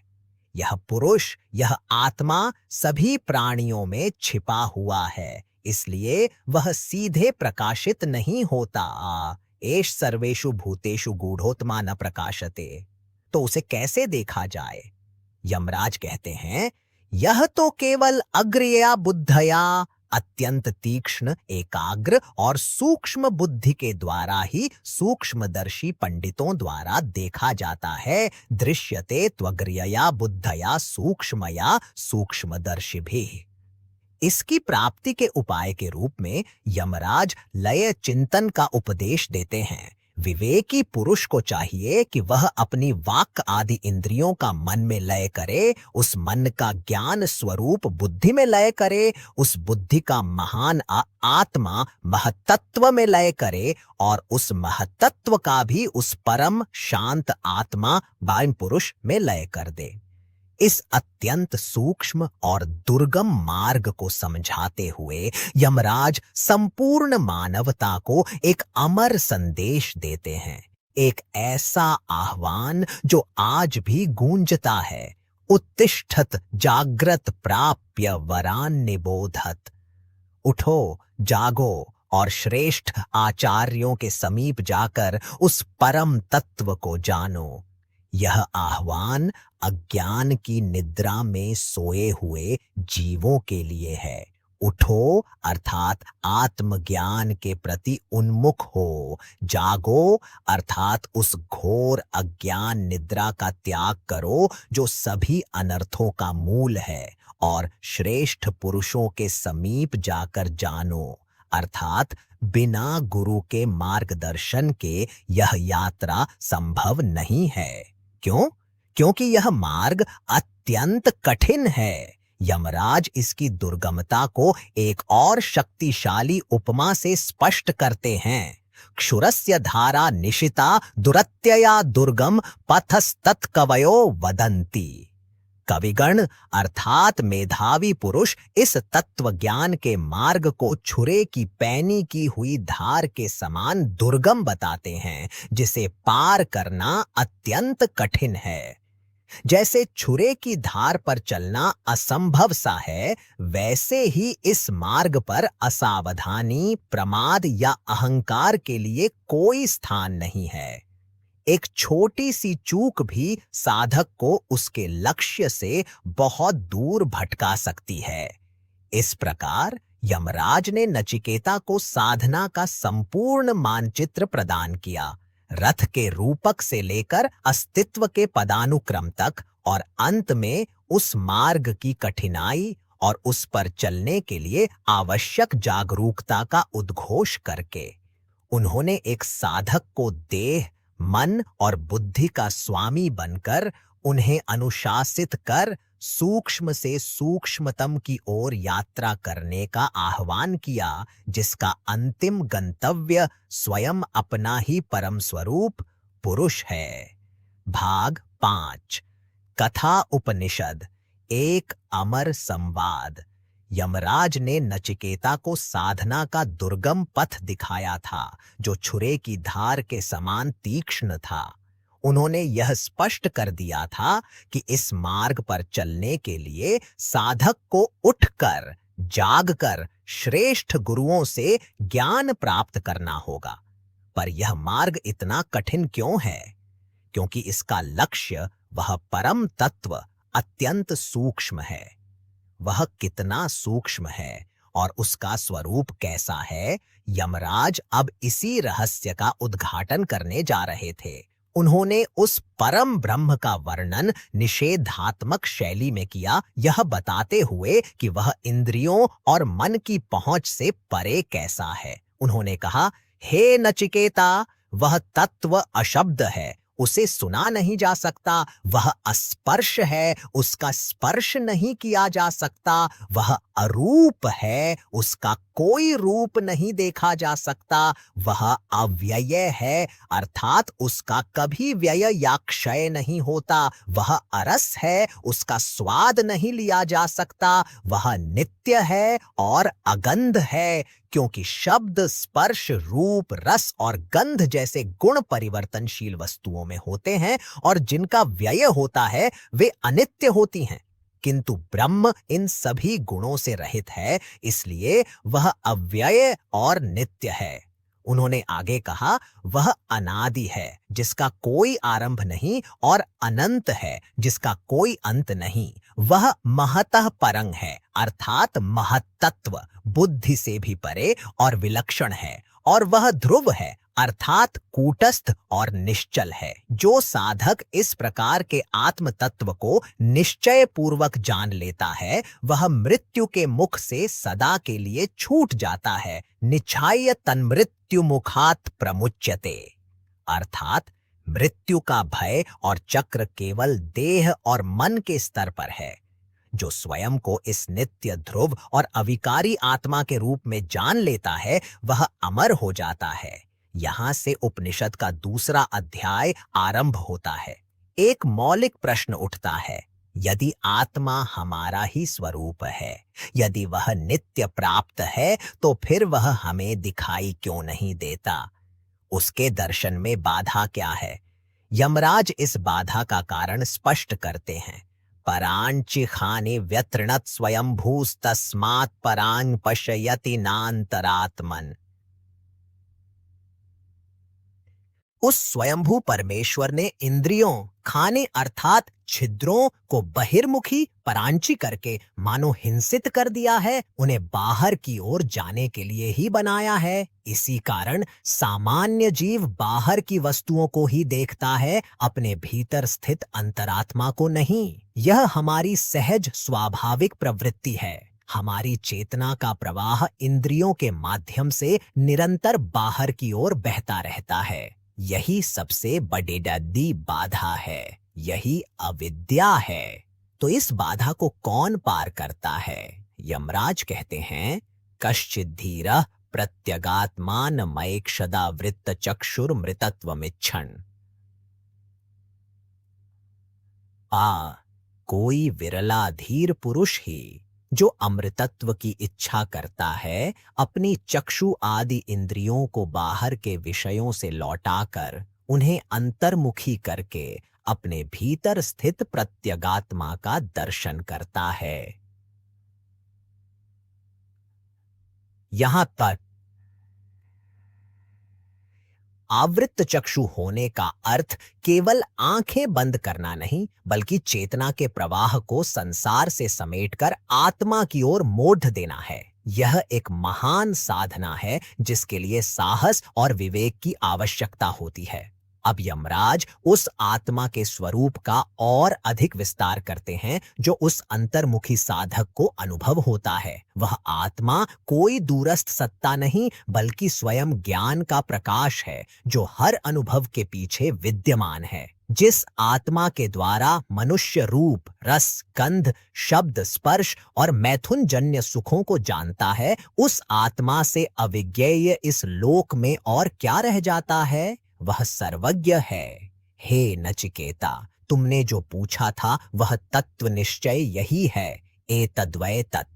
यह पुरुष, यह आत्मा सभी प्राणियों में छिपा हुआ है, इसलिए वह सीधे प्रकाशित नहीं होता। एष सर्वेषु भूतेषु गूढ़ोत्मा न प्रकाशते। तो उसे कैसे देखा जाए? यमराज कहते हैं, यह तो केवल अग्र्यया बुद्धया, अत्यंत तीक्ष्ण, एकाग्र और सूक्ष्म बुद्धि के द्वारा ही सूक्ष्मदर्शी पंडितों द्वारा देखा जाता है। दृश्यते त्वग्र्यया बुद्धया सूक्ष्मया सूक्ष्मदर्शिभिः। इसकी प्राप्ति के उपाय के रूप में यमराज लय चिंतन का उपदेश देते हैं। विवेकी पुरुष को चाहिए कि वह अपनी वाक् आदि इंद्रियों का मन में लय करे, उस मन का ज्ञान स्वरूप बुद्धि में लय करे, उस बुद्धि का महान आत्मा महतत्व में लय करे और उस महतत्व का भी उस परम शांत आत्मा वायु पुरुष में लय कर दे। इस अत्यंत सूक्ष्म और दुर्गम मार्ग को समझाते हुए यमराज संपूर्ण मानवता को एक अमर संदेश देते हैं, एक ऐसा आह्वान जो आज भी गूंजता है। उत्तिष्ठत जाग्रत प्राप्य वरान निबोधत। उठो, जागो और श्रेष्ठ आचार्यों के समीप जाकर उस परम तत्व को जानो। यह आह्वान अज्ञान की निद्रा में सोए हुए जीवों के लिए है। उठो अर्थात आत्मज्ञान के प्रति उन्मुख हो। जागो अर्थात उस घोर अज्ञान निद्रा का त्याग करो जो सभी अनर्थों का मूल है, और श्रेष्ठ पुरुषों के समीप जाकर जानो अर्थात बिना गुरु के मार्गदर्शन के यह यात्रा संभव नहीं है। क्यों? क्योंकि यह मार्ग अत्यंत कठिन है। यमराज इसकी दुर्गमता को एक और शक्तिशाली उपमा से स्पष्ट करते हैं। क्षुरस्य धारा निशिता दुरत्यया दुर्गम पथस्तत्कवयो वदन्ति। कविगण अर्थात मेधावी पुरुष इस तत्वज्ञान के मार्ग को छुरे की पैनी की हुई धार के समान दुर्गम बताते हैं, जिसे पार करना अत्यंत कठिन है। जैसे छुरे की धार पर चलना असंभव सा है, वैसे ही इस मार्ग पर असावधानी, प्रमाद या अहंकार के लिए कोई स्थान नहीं है। एक छोटी सी चूक भी साधक को उसके लक्ष्य से बहुत दूर भटका सकती है। इस प्रकार यमराज ने नचिकेता को साधना का संपूर्ण मानचित्र प्रदान किया, रथ के रूपक से लेकर अस्तित्व के पदानुक्रम तक, और अंत में उस मार्ग की कठिनाई और उस पर चलने के लिए आवश्यक जागरूकता का उद्घोष करके उन्होंने एक साधक को देह, मन और बुद्धि का स्वामी बनकर उन्हें अनुशासित कर सूक्ष्म से सूक्ष्मतम की ओर यात्रा करने का आह्वान किया, जिसका अंतिम गंतव्य स्वयं अपना ही परम स्वरूप पुरुष है। भाग 5। कथा उपनिषद, एक अमर संवाद। यमराज ने नचिकेता को साधना का दुर्गम पथ दिखाया था, जो छुरे की धार के समान तीक्ष्ण था। उन्होंने यह स्पष्ट कर दिया था कि इस मार्ग पर चलने के लिए साधक को उठकर, जागकर श्रेष्ठ गुरुओं से ज्ञान प्राप्त करना होगा। पर यह मार्ग इतना कठिन क्यों है? क्योंकि इसका लक्ष्य, वह परम तत्व, अत्यंत सूक्ष्म है। वह कितना सूक्ष्म है और उसका स्वरूप कैसा है, यमराज अब इसी रहस्य का उद्घाटन करने जा रहे थे। उन्होंने उस परम ब्रह्म का वर्णन निषेधात्मक शैली में किया, यह बताते हुए कि वह इंद्रियों और मन की पहुंच से परे कैसा है। उन्होंने कहा, हे नचिकेता, वह तत्व अशब्द है, उसे सुना नहीं जा सकता। वह अस्पर्श है, उसका स्पर्श नहीं किया जा सकता। वह अरूप है, उसका कोई रूप नहीं देखा जा सकता। वह अव्यय है, अर्थात उसका कभी व्यय या क्षय नहीं होता। वह अरस है, उसका स्वाद नहीं लिया जा सकता। वह नित्य है और अगंध है, क्योंकि शब्द, स्पर्श, रूप, रस और गंध जैसे गुण परिवर्तनशील वस्तुओं में होते हैं और जिनका व्यय होता है वे अनित्य होती हैं। किंतु ब्रह्म इन सभी गुणों से रहित है, इसलिए वह अव्यय और नित्य है। उन्होंने आगे कहा, वह अनादि है, जिसका कोई आरंभ नहीं, और अनंत है, जिसका कोई अंत नहीं। वह महतः परं है, अर्थात महत्तत्व, बुद्धि से भी परे और विलक्षण है। और वह ध्रुव है, अर्थात कूटस्थ और निश्चल है। जो साधक इस प्रकार के आत्म तत्व को निश्चय पूर्वक जान लेता है, वह मृत्यु के मुख से सदा के लिए छूट जाता है। निच्छाय तन्मृत्यु मुखात् प्रमुच्यते, अर्थात मृत्यु का भय और चक्र केवल देह और मन के स्तर पर है। जो स्वयं को इस नित्य, ध्रुव और अविकारी आत्मा के रूप में जान लेता है, वह अमर हो जाता है। यहाँ से उपनिषद का दूसरा अध्याय आरंभ होता है। एक मौलिक प्रश्न उठता है, यदि आत्मा हमारा ही स्वरूप है, यदि वह नित्य प्राप्त है, तो फिर वह हमें दिखाई क्यों नहीं देता? उसके दर्शन में बाधा क्या है? यमराज इस बाधा का कारण स्पष्ट करते हैं। परांचिखाने व्यतृणत स्वयंभूस्तस्मात् परांग पश्यति नान्तरात्मन। उस स्वयंभू परमेश्वर ने इंद्रियों, खाने अर्थात छिद्रों को बहिर्मुखी, परांची करके मानो हिंसित कर दिया है। उन्हें बाहर की ओर जाने के लिए ही बनाया है। इसी कारण सामान्य जीव बाहर की वस्तुओं को ही देखता है, अपने भीतर स्थित अंतरात्मा को नहीं। यह हमारी सहज स्वाभाविक प्रवृत्ति है। हमारी चेतना का प्रवाह इंद्रियों के माध्यम से निरंतर बाहर की ओर बहता रहता है। यही सबसे बड़ी बाधा है, यही अविद्या है। तो इस बाधा को कौन पार करता है? यमराज कहते हैं, कश्चित् धीरः प्रत्यगात्मानमैक्षदा वृत्त चक्षुर्मृतत्वमिच्छन्। कोई विरला धीर पुरुष ही, जो अमृतत्व की इच्छा करता है, अपनी चक्षु आदि इंद्रियों को बाहर के विषयों से लौटाकर उन्हें अंतर्मुखी करके अपने भीतर स्थित प्रत्यगात्मा का दर्शन करता है। यहां तक आवृत्त चक्षु होने का अर्थ केवल आंखें बंद करना नहीं, बल्कि चेतना के प्रवाह को संसार से समेटकर आत्मा की ओर मोड़ देना है। यह एक महान साधना है जिसके लिए साहस और विवेक की आवश्यकता होती है। अब यमराज उस आत्मा के स्वरूप का और अधिक विस्तार करते हैं जो उस अंतर्मुखी साधक को अनुभव होता है। वह आत्मा कोई दूरस्थ सत्ता नहीं, बल्कि स्वयं ज्ञान का प्रकाश है जो हर अनुभव के पीछे विद्यमान है। जिस आत्मा के द्वारा मनुष्य रूप, रस, गंध, शब्द, स्पर्श और मैथुन जन्य सुखों को जानता है, उस आत्मा से अविज्ञेय इस लोक में और क्या रह जाता है? वह सर्वज्ञ है। हे नचिकेता, तुमने जो पूछा था वह तत्व निश्चय यही है, एतद्वै तत्।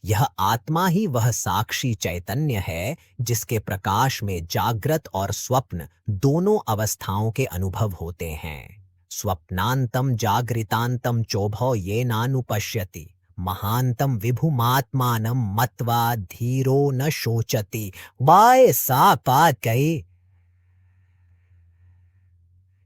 यह आत्मा ही वह साक्षी चैतन्य है जिसके प्रकाश में जागृत और स्वप्न दोनों अवस्थाओं के अनुभव होते हैं। स्वप्नांतम जागृतांतम चोभौ ये नानुपश्यति, महांतम विभुमात्मानं मत्वा धीरो न शोचति। वाय सा बात कही।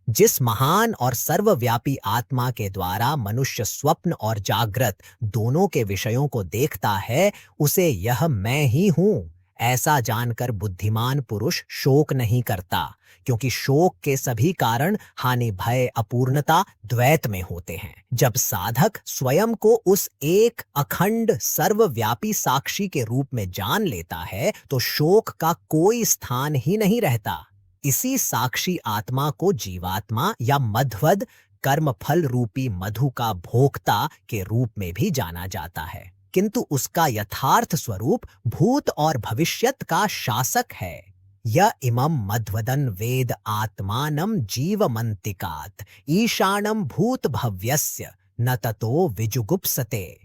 जिस महान और सर्वव्यापी आत्मा के द्वारा मनुष्य स्वप्न और जागृत दोनों के विषयों को देखता है, उसे यह मैं ही हूं ऐसा जानकर बुद्धिमान पुरुष शोक नहीं करता, क्योंकि शोक के सभी कारण हानि, भय, अपूर्णता, द्वैत में होते हैं। जब साधक स्वयं को उस एक अखंड सर्वव्यापी साक्षी के रूप में जान लेता है, तो शोक का कोई स्थान ही नहीं रहता। इसी साक्षी आत्मा को जीवात्मा या मध्वद कर्मफल रूपी मधु का भोक्ता के रूप में भी जाना जाता है, किंतु उसका यथार्थ स्वरूप भूत और भविष्यत का शासक है। य इमं मध्वदन वेद आत्मानं जीवमन्तिकात् ईशानं भूत भव्यस्य न ततो विजुगुप्सते।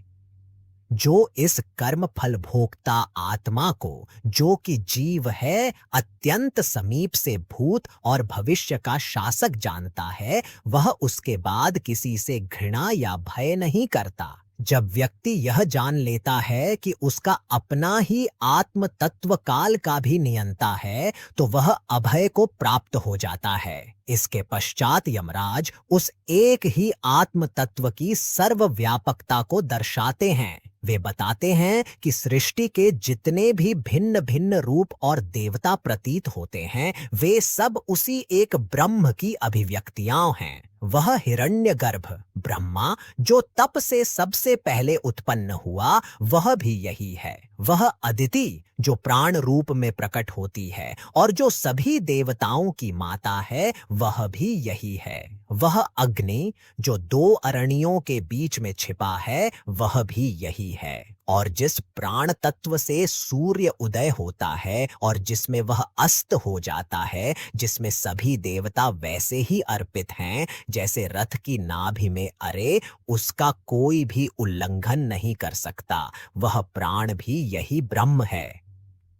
जो इस कर्म फल भोक्ता आत्मा को, जो कि जीव है, अत्यंत समीप से भूत और भविष्य का शासक जानता है, वह उसके बाद किसी से घृणा या भय नहीं करता। जब व्यक्ति यह जान लेता है कि उसका अपना ही आत्म तत्व काल का भी नियंता है, तो वह अभय को प्राप्त हो जाता है। इसके पश्चात यमराज उस एक ही आत्म तत्व की सर्वव्यापकता को दर्शाते हैं। वे बताते हैं कि सृष्टि के जितने भी भिन्न भिन्न रूप और देवता प्रतीत होते हैं, वे सब उसी एक ब्रह्म की अभिव्यक्तियां हैं। वह हिरण्यगर्भ ब्रह्मा जो तप से सबसे पहले उत्पन्न हुआ, वह भी यही है। वह अदिति जो प्राण रूप में प्रकट होती है और जो सभी देवताओं की माता है, वह भी यही है। वह अग्नि जो दो अरणियों के बीच में छिपा है, वह भी यही है। और जिस प्राण तत्व से सूर्य उदय होता है और जिसमें वह अस्त हो जाता है, जिसमें सभी देवता वैसे ही अर्पित हैं जैसे रथ की नाभि में अरे, उसका कोई भी उल्लंघन नहीं कर सकता। वह प्राण भी यही ब्रह्म है।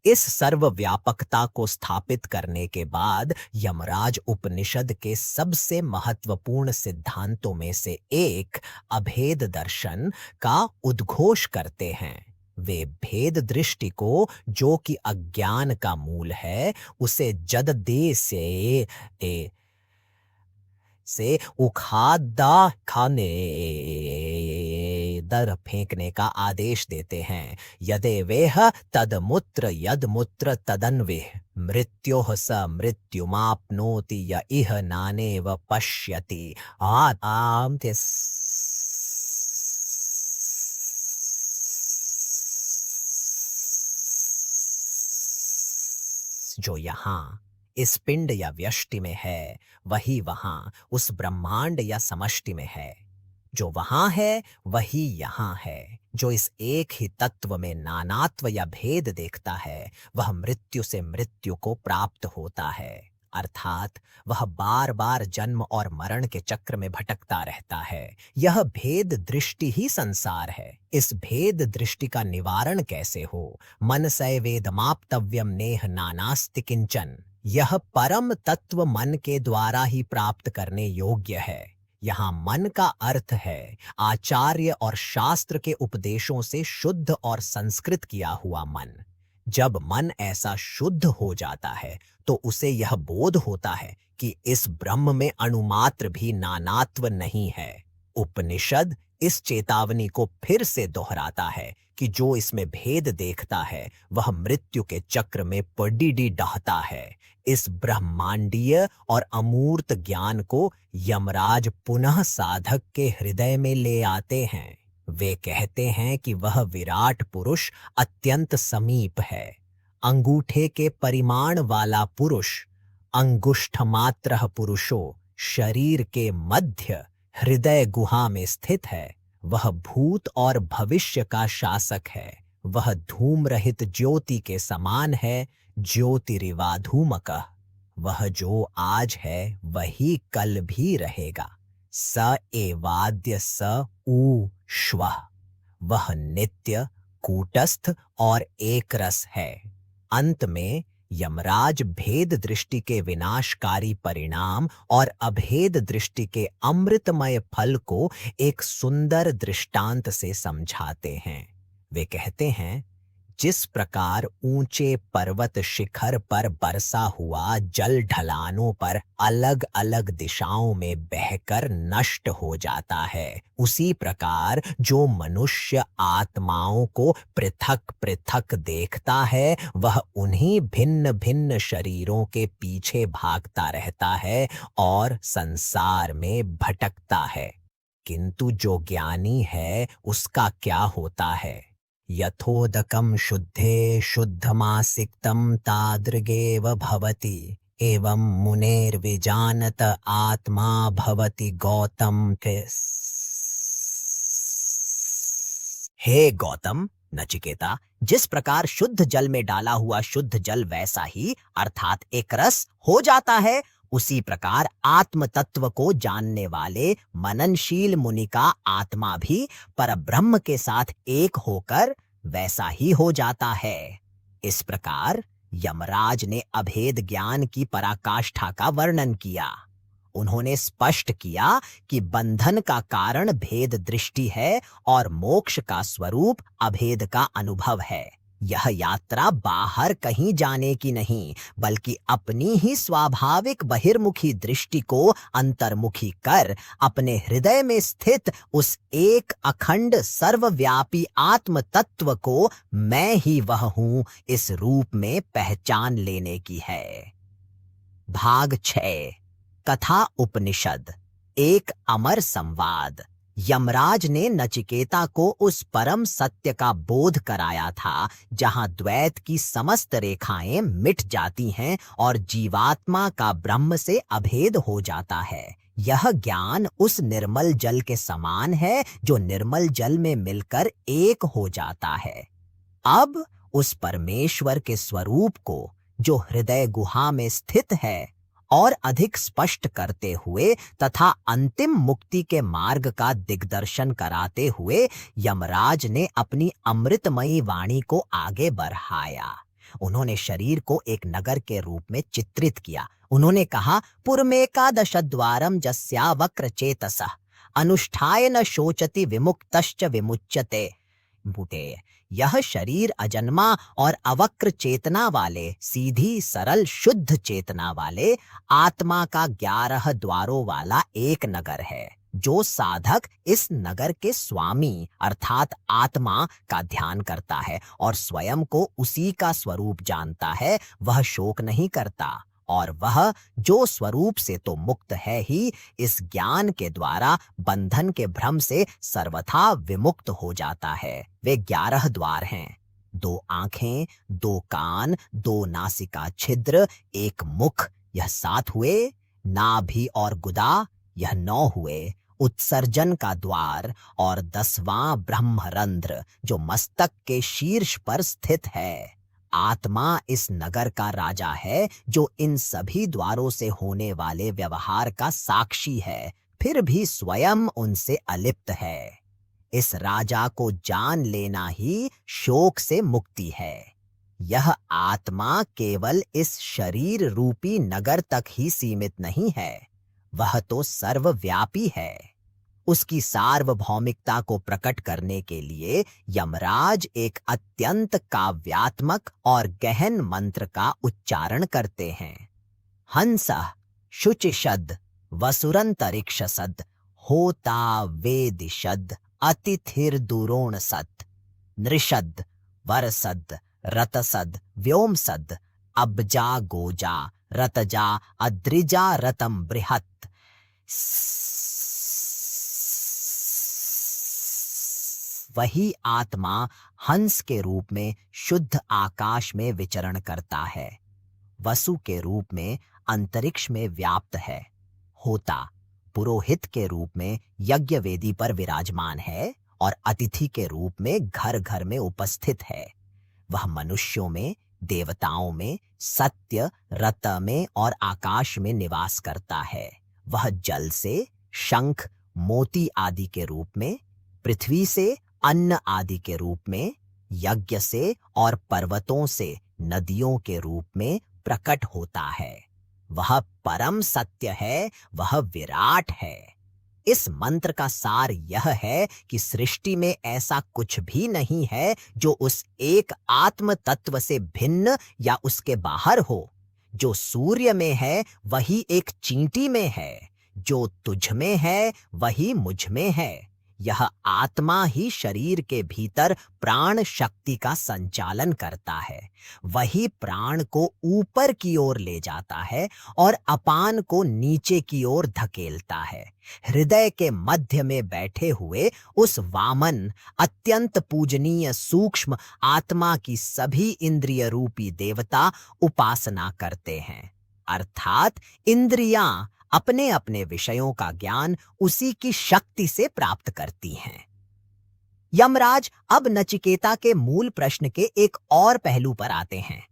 इस सर्वव्यापकता को स्थापित करने के बाद यमराज उपनिषद के सबसे महत्वपूर्ण सिद्धांतों में से एक अभेद दर्शन का उद्घोष करते हैं। वे भेद दृष्टि को, जो कि अज्ञान का मूल है, उसे जददे से उखाड़ा खाने दर फेंकने का आदेश देते हैं। यदेवेह तदमुत्र यदमुत्र तदन्वेह मृत्योः स मृत्युमाप्नोति य इह नानेव पश्यति। आम जो यहाँ इस पिंड या व्यष्टि में है, वही वहां उस ब्रह्मांड या समष्टि में है। जो वहां है वही यहाँ है। जो इस एक ही तत्व में नानात्व या भेद देखता है, वह मृत्यु से मृत्यु को प्राप्त होता है, अर्थात वह बार बार जन्म और मरण के चक्र में भटकता रहता है। यह भेद दृष्टि ही संसार है। इस भेद दृष्टि का निवारण कैसे हो? मन सै वेदमाप्तव्यम नेह नानास्ति किंचन। यह परम तत्व मन के द्वारा ही प्राप्त करने योग्य है। यहाँ मन का अर्थ है आचार्य और शास्त्र के उपदेशों से शुद्ध और संस्कृत किया हुआ मन। जब मन ऐसा शुद्ध हो जाता है तो उसे यह बोध होता है कि इस ब्रह्म में अणुमात्र भी नानात्व नहीं है। उपनिषद इस चेतावनी को फिर से दोहराता है कि जो इसमें भेद देखता है वह मृत्यु के चक्र में पडीडी डहता है। इस ब्रह्मांडीय और अमूर्त ज्ञान को यमराज पुनः साधक के हृदय में ले आते हैं। वे कहते हैं कि वह विराट पुरुष अत्यंत समीप है। अंगूठे के परिमाण वाला पुरुष, अंगुष्ठमात्रः पुरुषो, शरीर के मध्य हृदय गुहा में स्थित है। वह भूत और भविष्य का शासक है। वह धूम रहित ज्योति के समान है, ज्योतिरिवाधूमकः। वह जो आज है वही कल भी रहेगा। स एवाद्य स ऊ श्वः। वह नित्य, कूटस्थ और एक रस है। अंत में यमराज भेद दृष्टि के विनाशकारी परिणाम और अभेद दृष्टि के अमृतमय फल को एक सुंदर दृष्टांत से समझाते हैं। वे कहते हैं, जिस प्रकार ऊंचे पर्वत शिखर पर बरसा हुआ जल ढलानों पर अलग अलग दिशाओं में बहकर नष्ट हो जाता है, उसी प्रकार जो मनुष्य आत्माओं को पृथक पृथक देखता है वह उन्हीं भिन्न भिन्न शरीरों के पीछे भागता रहता है और संसार में भटकता है। किंतु जो ज्ञानी है उसका क्या होता है? यथोदकं शुद्धे शुद्धमासिक्तं तादृगेव भवति एवं मुनेर्विजानत आत्मा भवति गौतम। हे गौतम, नचिकेता, जिस प्रकार शुद्ध जल में डाला हुआ शुद्ध जल वैसा ही अर्थात एक रस हो जाता है, उसी प्रकार आत्म तत्व को जानने वाले मननशील मुनि का आत्मा भी परब्रह्म के साथ एक होकर वैसा ही हो जाता है। इस प्रकार यमराज ने अभेद ज्ञान की पराकाष्ठा का वर्णन किया। उन्होंने स्पष्ट किया कि बंधन का कारण भेद दृष्टि है और मोक्ष का स्वरूप अभेद का अनुभव है। यह यात्रा बाहर कहीं जाने की नहीं, बल्कि अपनी ही स्वाभाविक बहिर्मुखी दृष्टि को अंतर्मुखी कर अपने हृदय में स्थित उस एक अखंड सर्वव्यापी आत्म तत्व को मैं ही वह हूं इस रूप में पहचान लेने की है। भाग 6 कथा उपनिषद। एक अमर संवाद। यमराज ने नचिकेता को उस परम सत्य का बोध कराया था जहां द्वैत की समस्त रेखाएं मिट जाती हैं और जीवात्मा का ब्रह्म से अभेद हो जाता है। यह ज्ञान उस निर्मल जल के समान है जो निर्मल जल में मिलकर एक हो जाता है। अब उस परमेश्वर के स्वरूप को जो हृदय गुहा में स्थित है और अधिक स्पष्ट करते हुए तथा अंतिम मुक्ति के मार्ग का दिग्दर्शन कराते हुए यमराज ने अपनी अमृतमयी वाणी को आगे बढ़ाया। उन्होंने शरीर को एक नगर के रूप में चित्रित किया। उन्होंने कहा, पुरमेकादशद्वारं जस्या वक्रचेतसः अनुष्ठाय न शोचति विमुक्तश्च विमुच्यते। बूटे, यह शरीर अजन्मा और अवक्र चेतना वाले, सीधी सरल शुद्ध चेतना वाले आत्मा का 11 द्वारों वाला एक नगर है। जो साधक इस नगर के स्वामी अर्थात आत्मा का ध्यान करता है और स्वयं को उसी का स्वरूप जानता है, वह शोक नहीं करता और वह जो स्वरूप से तो मुक्त है ही, इस ज्ञान के द्वारा बंधन के भ्रम से सर्वथा विमुक्त हो जाता है। वे 11 द्वार हैं, 2 आंखें, 2 कान, 2 नासिका छिद्र, 1 मुख, यह 7 हुए। नाभि और गुदा, यह 9 हुए। उत्सर्जन का द्वार और 10वां ब्रह्मरंध्र जो मस्तक के शीर्ष पर स्थित है। आत्मा इस नगर का राजा है जो इन सभी द्वारों से होने वाले व्यवहार का साक्षी है, फिर भी स्वयं उनसे अलिप्त है। इस राजा को जान लेना ही शोक से मुक्ति है। यह आत्मा केवल इस शरीर रूपी नगर तक ही सीमित नहीं है, वह तो सर्वव्यापी है। उसकी सार्वभौमिकता को प्रकट करने के लिए यमराज एक अत्यंत काव्यात्मक और गहन मंत्र का उच्चारण करते हैं। हंसः शुचिशद वसुरंतरिक्षसद होता वेदिशद अतिथिर्दुरोण सत् नृषद वरसद रतसद व्योमसद अब्जा गोजा रतजा अद्रिजा रतम बृहत्। वही आत्मा हंस के रूप में शुद्ध आकाश में विचरण करता है, वसु के रूप में अंतरिक्ष में व्याप्त है, होता पुरोहित के रूप में यज्ञ वेदी पर विराजमान है और अतिथि के रूप में घर घर में उपस्थित है। वह मनुष्यों में, देवताओं में, सत्य, रत में और आकाश में निवास करता है। वह जल से शंख, मोती आदि के रूप में, पृथ्वी से अन्न आदि के रूप में, यज्ञ से और पर्वतों से नदियों के रूप में प्रकट होता है। वह परम सत्य है, वह विराट है। इस मंत्र का सार यह है कि सृष्टि में ऐसा कुछ भी नहीं है जो उस एक आत्म तत्व से भिन्न या उसके बाहर हो। जो सूर्य में है वही एक चींटी में है, जो तुझ में है वही मुझ में है। यह आत्मा ही शरीर के भीतर प्राण शक्ति का संचालन करता है। वही प्राण को ऊपर की ओर ले जाता है और अपान को नीचे की ओर धकेलता है। हृदय के मध्य में बैठे हुए उस वामन अत्यंत पूजनीय सूक्ष्म आत्मा की सभी इंद्रिय रूपी देवता उपासना करते हैं, अर्थात इंद्रियां अपने अपने विषयों का ज्ञान उसी की शक्ति से प्राप्त करती हैं। यमराज अब नचिकेता के मूल प्रश्न के एक और पहलू पर आते हैं।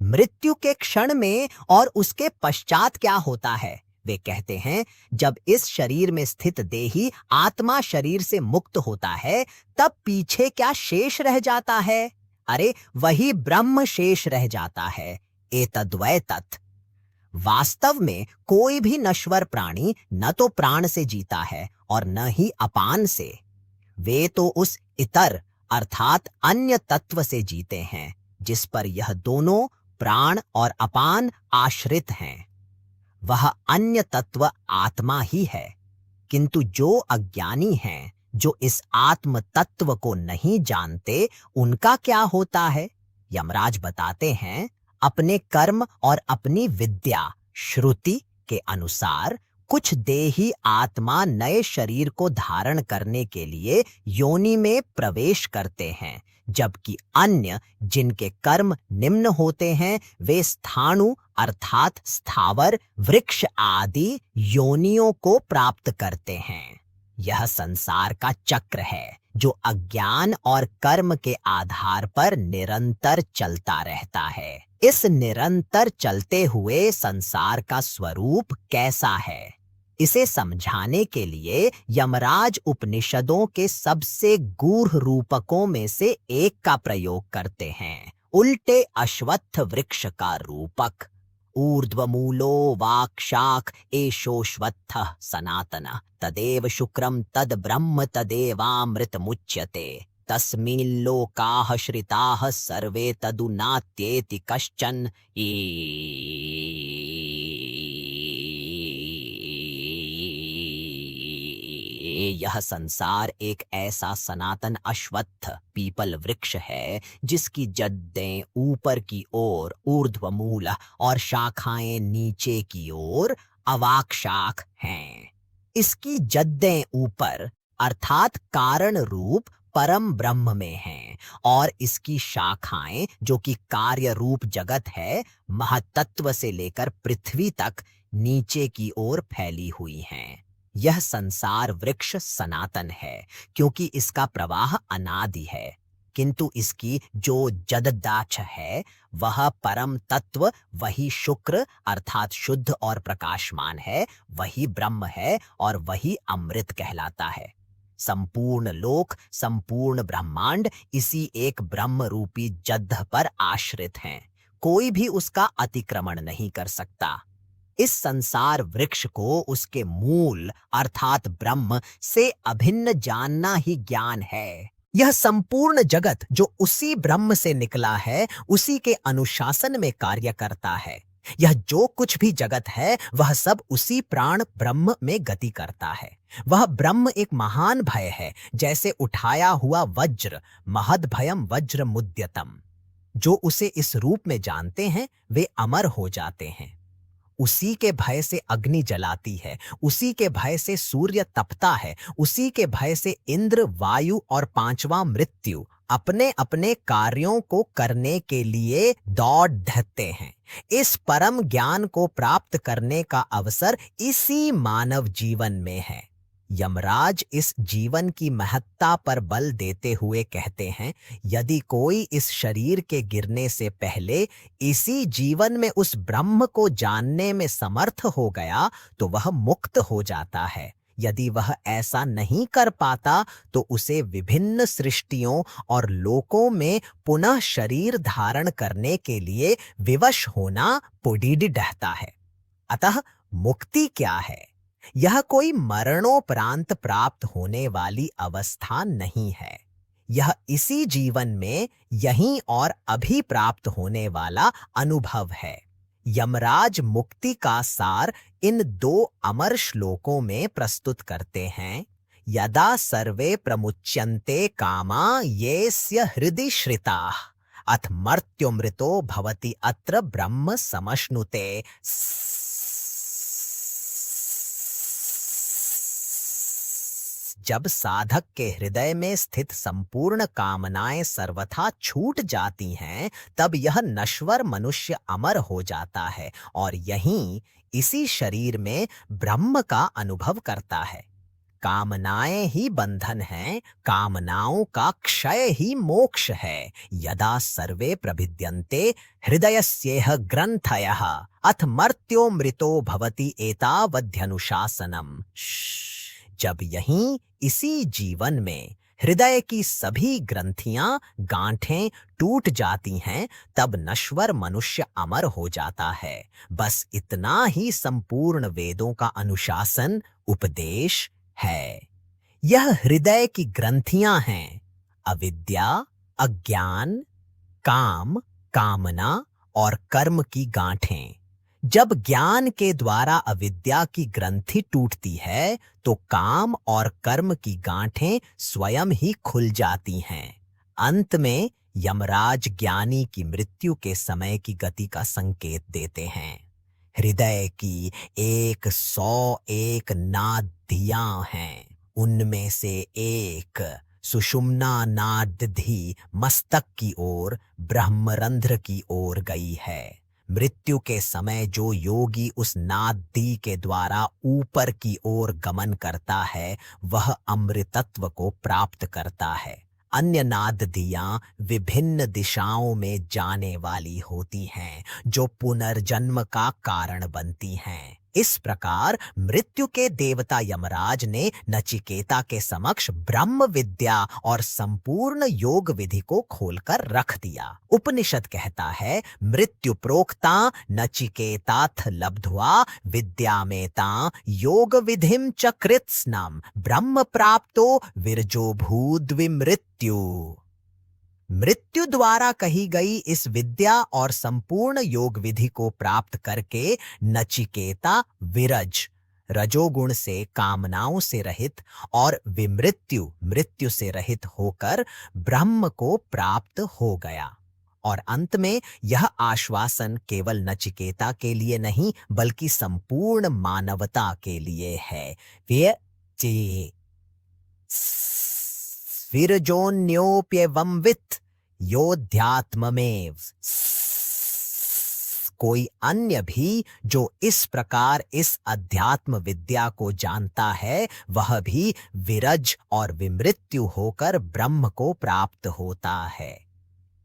मृत्यु के क्षण में और उसके पश्चात क्या होता है? वे कहते हैं, जब इस शरीर में स्थित देही आत्मा शरीर से मुक्त होता है, तब पीछे क्या शेष रह जाता है? अरे वही ब्रह्म शेष रह जाता है। एतद्वै तत्। वास्तव में कोई भी नश्वर प्राणी न तो प्राण से जीता है और न ही अपान से। वे तो उस इतर अर्थात अन्य तत्व से जीते हैं, जिस पर यह दोनों प्राण और अपान आश्रित हैं। वह अन्य तत्व आत्मा ही है। किंतु जो अज्ञानी हैं, जो इस आत्म तत्व को नहीं जानते, उनका क्या होता है? यमराज बताते हैं, अपने कर्म और अपनी विद्या श्रुति के अनुसार कुछ देही आत्मा नए शरीर को धारण करने के लिए योनि में प्रवेश करते हैं, जबकि अन्य जिनके कर्म निम्न होते हैं वे स्थाणु अर्थात स्थावर, वृक्ष आदि योनियों को प्राप्त करते हैं। यह संसार का चक्र है जो अज्ञान और कर्म के आधार पर निरंतर चलता रहता है। इस निरंतर चलते हुए संसार का स्वरूप कैसा है, इसे समझाने के लिए यमराज उपनिषदों के सबसे गूढ़ रूपकों में से एक का प्रयोग करते हैं, उल्टे अश्वत्थ वृक्ष का रूपक। ऊर्ध्वमूलो वाक्शाख एषोऽश्वत्थः सनातनः तदेव शुक्रम तद ब्रह्म तदेवामृतमुच्यते तस्मिल्लोकाः श्रिताः सर्वे तदु नात्येति कश्चन। यह संसार एक ऐसा सनातन अश्वत्थ पीपल वृक्ष है जिसकी जड़ें ऊपर की ओर ऊर्ध्वमूल और शाखाएं नीचे की ओर अवाक्शाख हैं। इसकी जड़ें ऊपर अर्थात कारण रूप परम ब्रह्म में हैं और इसकी शाखाएं जो कि कार्य रूप जगत है, महतत्व से लेकर पृथ्वी तक नीचे की ओर फैली हुई हैं। यह संसार वृक्ष सनातन है क्योंकि इसका प्रवाह अनादि है, किंतु इसकी जो जददाछ है वह परम तत्व, वही शुक्र अर्थात शुद्ध और प्रकाशमान है, वही ब्रह्म है और वही अमृत कहलाता है। संपूर्ण लोक, संपूर्ण ब्रह्मांड इसी एक ब्रह्म रूपी जद्द पर आश्रित हैं। कोई भी उसका अतिक्रमण नहीं कर सकता। इस संसार वृक्ष को उसके मूल अर्थात ब्रह्म से अभिन्न जानना ही ज्ञान है। यह संपूर्ण जगत जो उसी ब्रह्म से निकला है, उसी के अनुशासन में कार्य करता है। यह जो कुछ भी जगत है, वह सब उसी प्राण ब्रह्म में गति करता है। वह ब्रह्म एक महान भय है, जैसे उठाया हुआ वज्र, महद भयम वज्र मुद्यतम। जो उसे इस रूप में जानते हैं, वे अमर हो जाते हैं। उसी के भय से अग्नि जलाती है, उसी के भय से सूर्य तपता है, उसी के भय से इंद्र, वायु और पांचवा मृत्यु अपने अपने कार्यों को करने के लिए दौड़ धरते हैं। इस परम ज्ञान को प्राप्त करने का अवसर इसी मानव जीवन में है। यमराज इस जीवन की महत्ता पर बल देते हुए कहते हैं, यदि कोई इस शरीर के गिरने से पहले इसी जीवन में उस ब्रह्म को जानने में समर्थ हो गया तो वह मुक्त हो जाता है। यदि वह ऐसा नहीं कर पाता तो उसे विभिन्न सृष्टियों और लोकों में पुनः शरीर धारण करने के लिए विवश होना पुडीड डहता है। अतः मुक्ति क्या है? यह कोई मरणोपरांत प्राप्त होने वाली अवस्था नहीं है। यह इसी जीवन में यहीं और अभी प्राप्त होने वाला अनुभव है। यमराज मुक्ति का सार इन 2 अमर श्लोकों में प्रस्तुत करते हैं। यदा सर्वे प्रमुच्यन्ते कामा येस्य हृदि श्रिताः अथ मर्त्युमृतो भवति अत्र ब्रह्म समश्नुते। जब साधक के हृदय में स्थित संपूर्ण कामनाएं सर्वथा छूट जाती हैं, तब यह नश्वर मनुष्य अमर हो जाता है और यहीं इसी शरीर में ब्रह्म का अनुभव करता है। कामनाएं ही बंधन हैं, कामनाओं का क्षय ही मोक्ष है। यदा सर्वे प्रभिद्यन्ते हृदयस्येह ग्रंथयः अथ मर्त्यो मृतो भवति एतावध्यनुशासनम्। जब यहीं इसी जीवन में हृदय की सभी ग्रंथियां, गांठें टूट जाती हैं, तब नश्वर मनुष्य अमर हो जाता है। बस इतना ही संपूर्ण वेदों का अनुशासन, उपदेश है। यह हृदय की ग्रंथियां हैं, अविद्या, अज्ञान, काम, कामना और कर्म की गांठें। जब ज्ञान के द्वारा अविद्या की ग्रंथि टूटती है, तो काम और कर्म की गांठें स्वयं ही खुल जाती हैं। अंत में यमराज ज्ञानी की मृत्यु के समय की गति का संकेत देते हैं। हृदय की 101 नादियां हैं, उनमें से एक सुषुम्ना नादधि मस्तक की ओर, ब्रह्मरंध्र की ओर गई है। मृत्यु के समय जो योगी उस नादी के द्वारा ऊपर की ओर गमन करता है, वह अमृतत्व को प्राप्त करता है। अन्य नादियां विभिन्न दिशाओं में जाने वाली होती हैं, जो पुनर्जन्म का कारण बनती हैं। इस प्रकार मृत्यु के देवता यमराज ने नचिकेता के समक्ष ब्रह्म विद्या और संपूर्ण योग विधि को खोलकर रख दिया। उपनिषद कहता है, मृत्यु प्रोक्ता नचिकेताथ लब्ध्वा विद्यामेता योग विधिम च कृत्स्नम ब्रह्म प्राप्तो विरजो भूद्विमृत्यु। मृत्यु द्वारा कही गई इस विद्या और संपूर्ण योग विधि को प्राप्त करके नचिकेता विरज, रजोगुण से कामनाओं से रहित, और विमृत्यु, मृत्यु से रहित होकर ब्रह्म को प्राप्त हो गया। और अंत में यह आश्वासन केवल नचिकेता के लिए नहीं, बल्कि संपूर्ण मानवता के लिए है। विरजोन्योप्यवंवित योध्यात्ममेव। कोई अन्य भी जो इस प्रकार इस अध्यात्म विद्या को जानता है, वह भी विरज और विमृत्यु होकर ब्रह्म को प्राप्त होता है।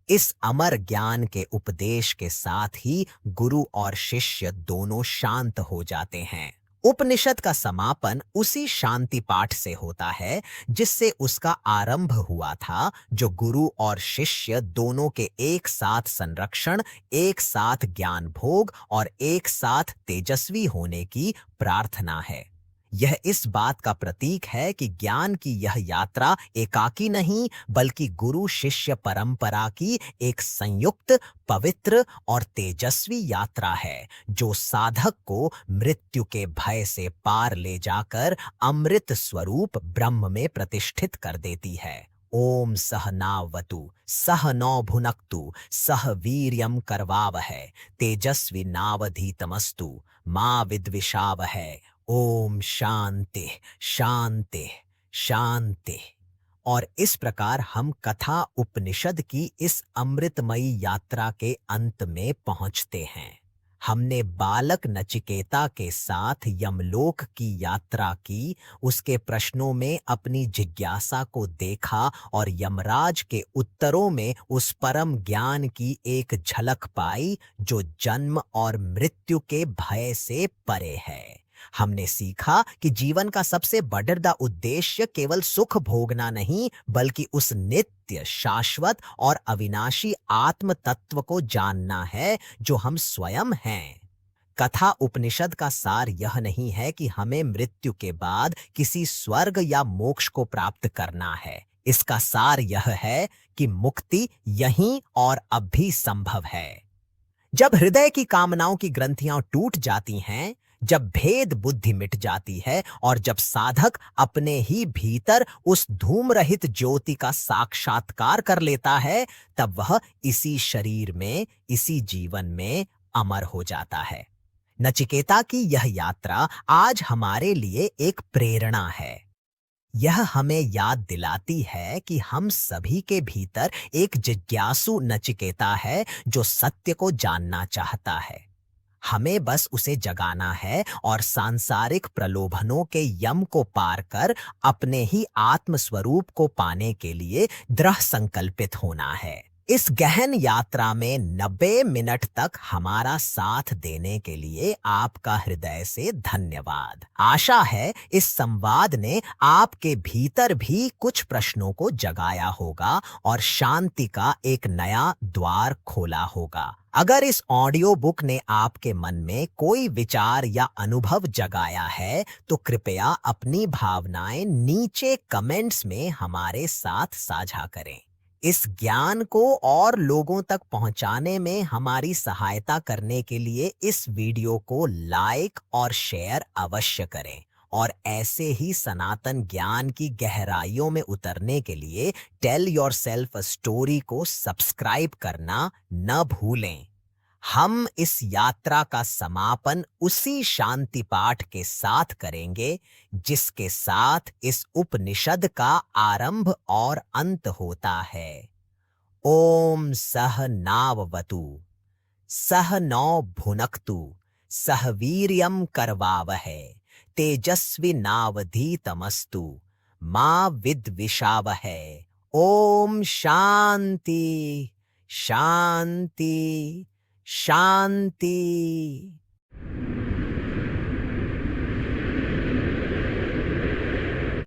इस अमर ज्ञान के उपदेश के साथ ही गुरु और शिष्य दोनों शांत हो जाते हैं। उपनिषद का समापन उसी शांति पाठ से होता है जिससे उसका आरंभ हुआ था, जो गुरु और शिष्य दोनों के एक साथ संरक्षण, एक साथ ज्ञान भोग और एक साथ तेजस्वी होने की प्रार्थना है। यह इस बात का प्रतीक है कि ज्ञान की यह यात्रा एकाकी नहीं, बल्कि गुरु शिष्य परंपरा की एक संयुक्त, पवित्र और तेजस्वी यात्रा है, जो साधक को मृत्यु के भय से पार ले जाकर अमृत स्वरूप ब्रह्म में प्रतिष्ठित कर देती है। ओम सहनावतु सह नौ भुनक्तु सह वीर्यम करवावहै तेजस्विनावधीतमस्तु मा विद्विषावहै। ओम शांति शांति शांति। और इस प्रकार हम कथा उपनिषद की इस अमृतमयी यात्रा के अंत में पहुंचते हैं। हमने बालक नचिकेता के साथ यमलोक की यात्रा की, उसके प्रश्नों में अपनी जिज्ञासा को देखा और यमराज के उत्तरों में उस परम ज्ञान की एक झलक पाई जो जन्म और मृत्यु के भय से परे है। हमने सीखा कि जीवन का सबसे बड़ा उद्देश्य केवल सुख भोगना नहीं, बल्कि उस नित्य, शाश्वत और अविनाशी आत्म तत्व को जानना है जो हम स्वयं हैं। कथा उपनिषद का सार यह नहीं है कि हमें मृत्यु के बाद किसी स्वर्ग या मोक्ष को प्राप्त करना है। इसका सार यह है कि मुक्ति यहीं और अब भी संभव है। जब हृदय की कामनाओं की ग्रंथियां टूट जाती हैं, जब भेद बुद्धि मिट जाती है और जब साधक अपने ही भीतर उस धूम रहित ज्योति का साक्षात्कार कर लेता है, तब वह इसी शरीर में, इसी जीवन में अमर हो जाता है। नचिकेता की यह यात्रा आज हमारे लिए एक प्रेरणा है। यह हमें याद दिलाती है कि हम सभी के भीतर एक जिज्ञासु नचिकेता है जो सत्य को जानना चाहता है। हमें बस उसे जगाना है और सांसारिक प्रलोभनों के यम को पार कर अपने ही आत्म स्वरूप को पाने के लिए दृढ़ संकल्पित होना है। इस गहन यात्रा में 90 मिनट तक हमारा साथ देने के लिए आपका हृदय से धन्यवाद। आशा है इस संवाद ने आपके भीतर भी कुछ प्रश्नों को जगाया होगा और शांति का एक नया द्वार खोला होगा। अगर इस ऑडियो बुक ने आपके मन में कोई विचार या अनुभव जगाया है, तो कृपया अपनी भावनाएं नीचे कमेंट्स में हमारे साथ साझा करें। इस ज्ञान को और लोगों तक पहुंचाने में हमारी सहायता करने के लिए इस वीडियो को लाइक और शेयर अवश्य करें और ऐसे ही सनातन ज्ञान की गहराइयों में उतरने के लिए टेल योरसेल्फ अ स्टोरी को सब्सक्राइब करना न भूलें। हम इस यात्रा का समापन उसी शांति पाठ के साथ करेंगे जिसके साथ इस उपनिषद का आरंभ और अंत होता है। ओम सहनाववतु सह नौ भुनक्तु सह वीर्यम करवावहै तेजस्विनावधीतमस्तु मा विद्विषावहै। ओम शांति शांति शांति।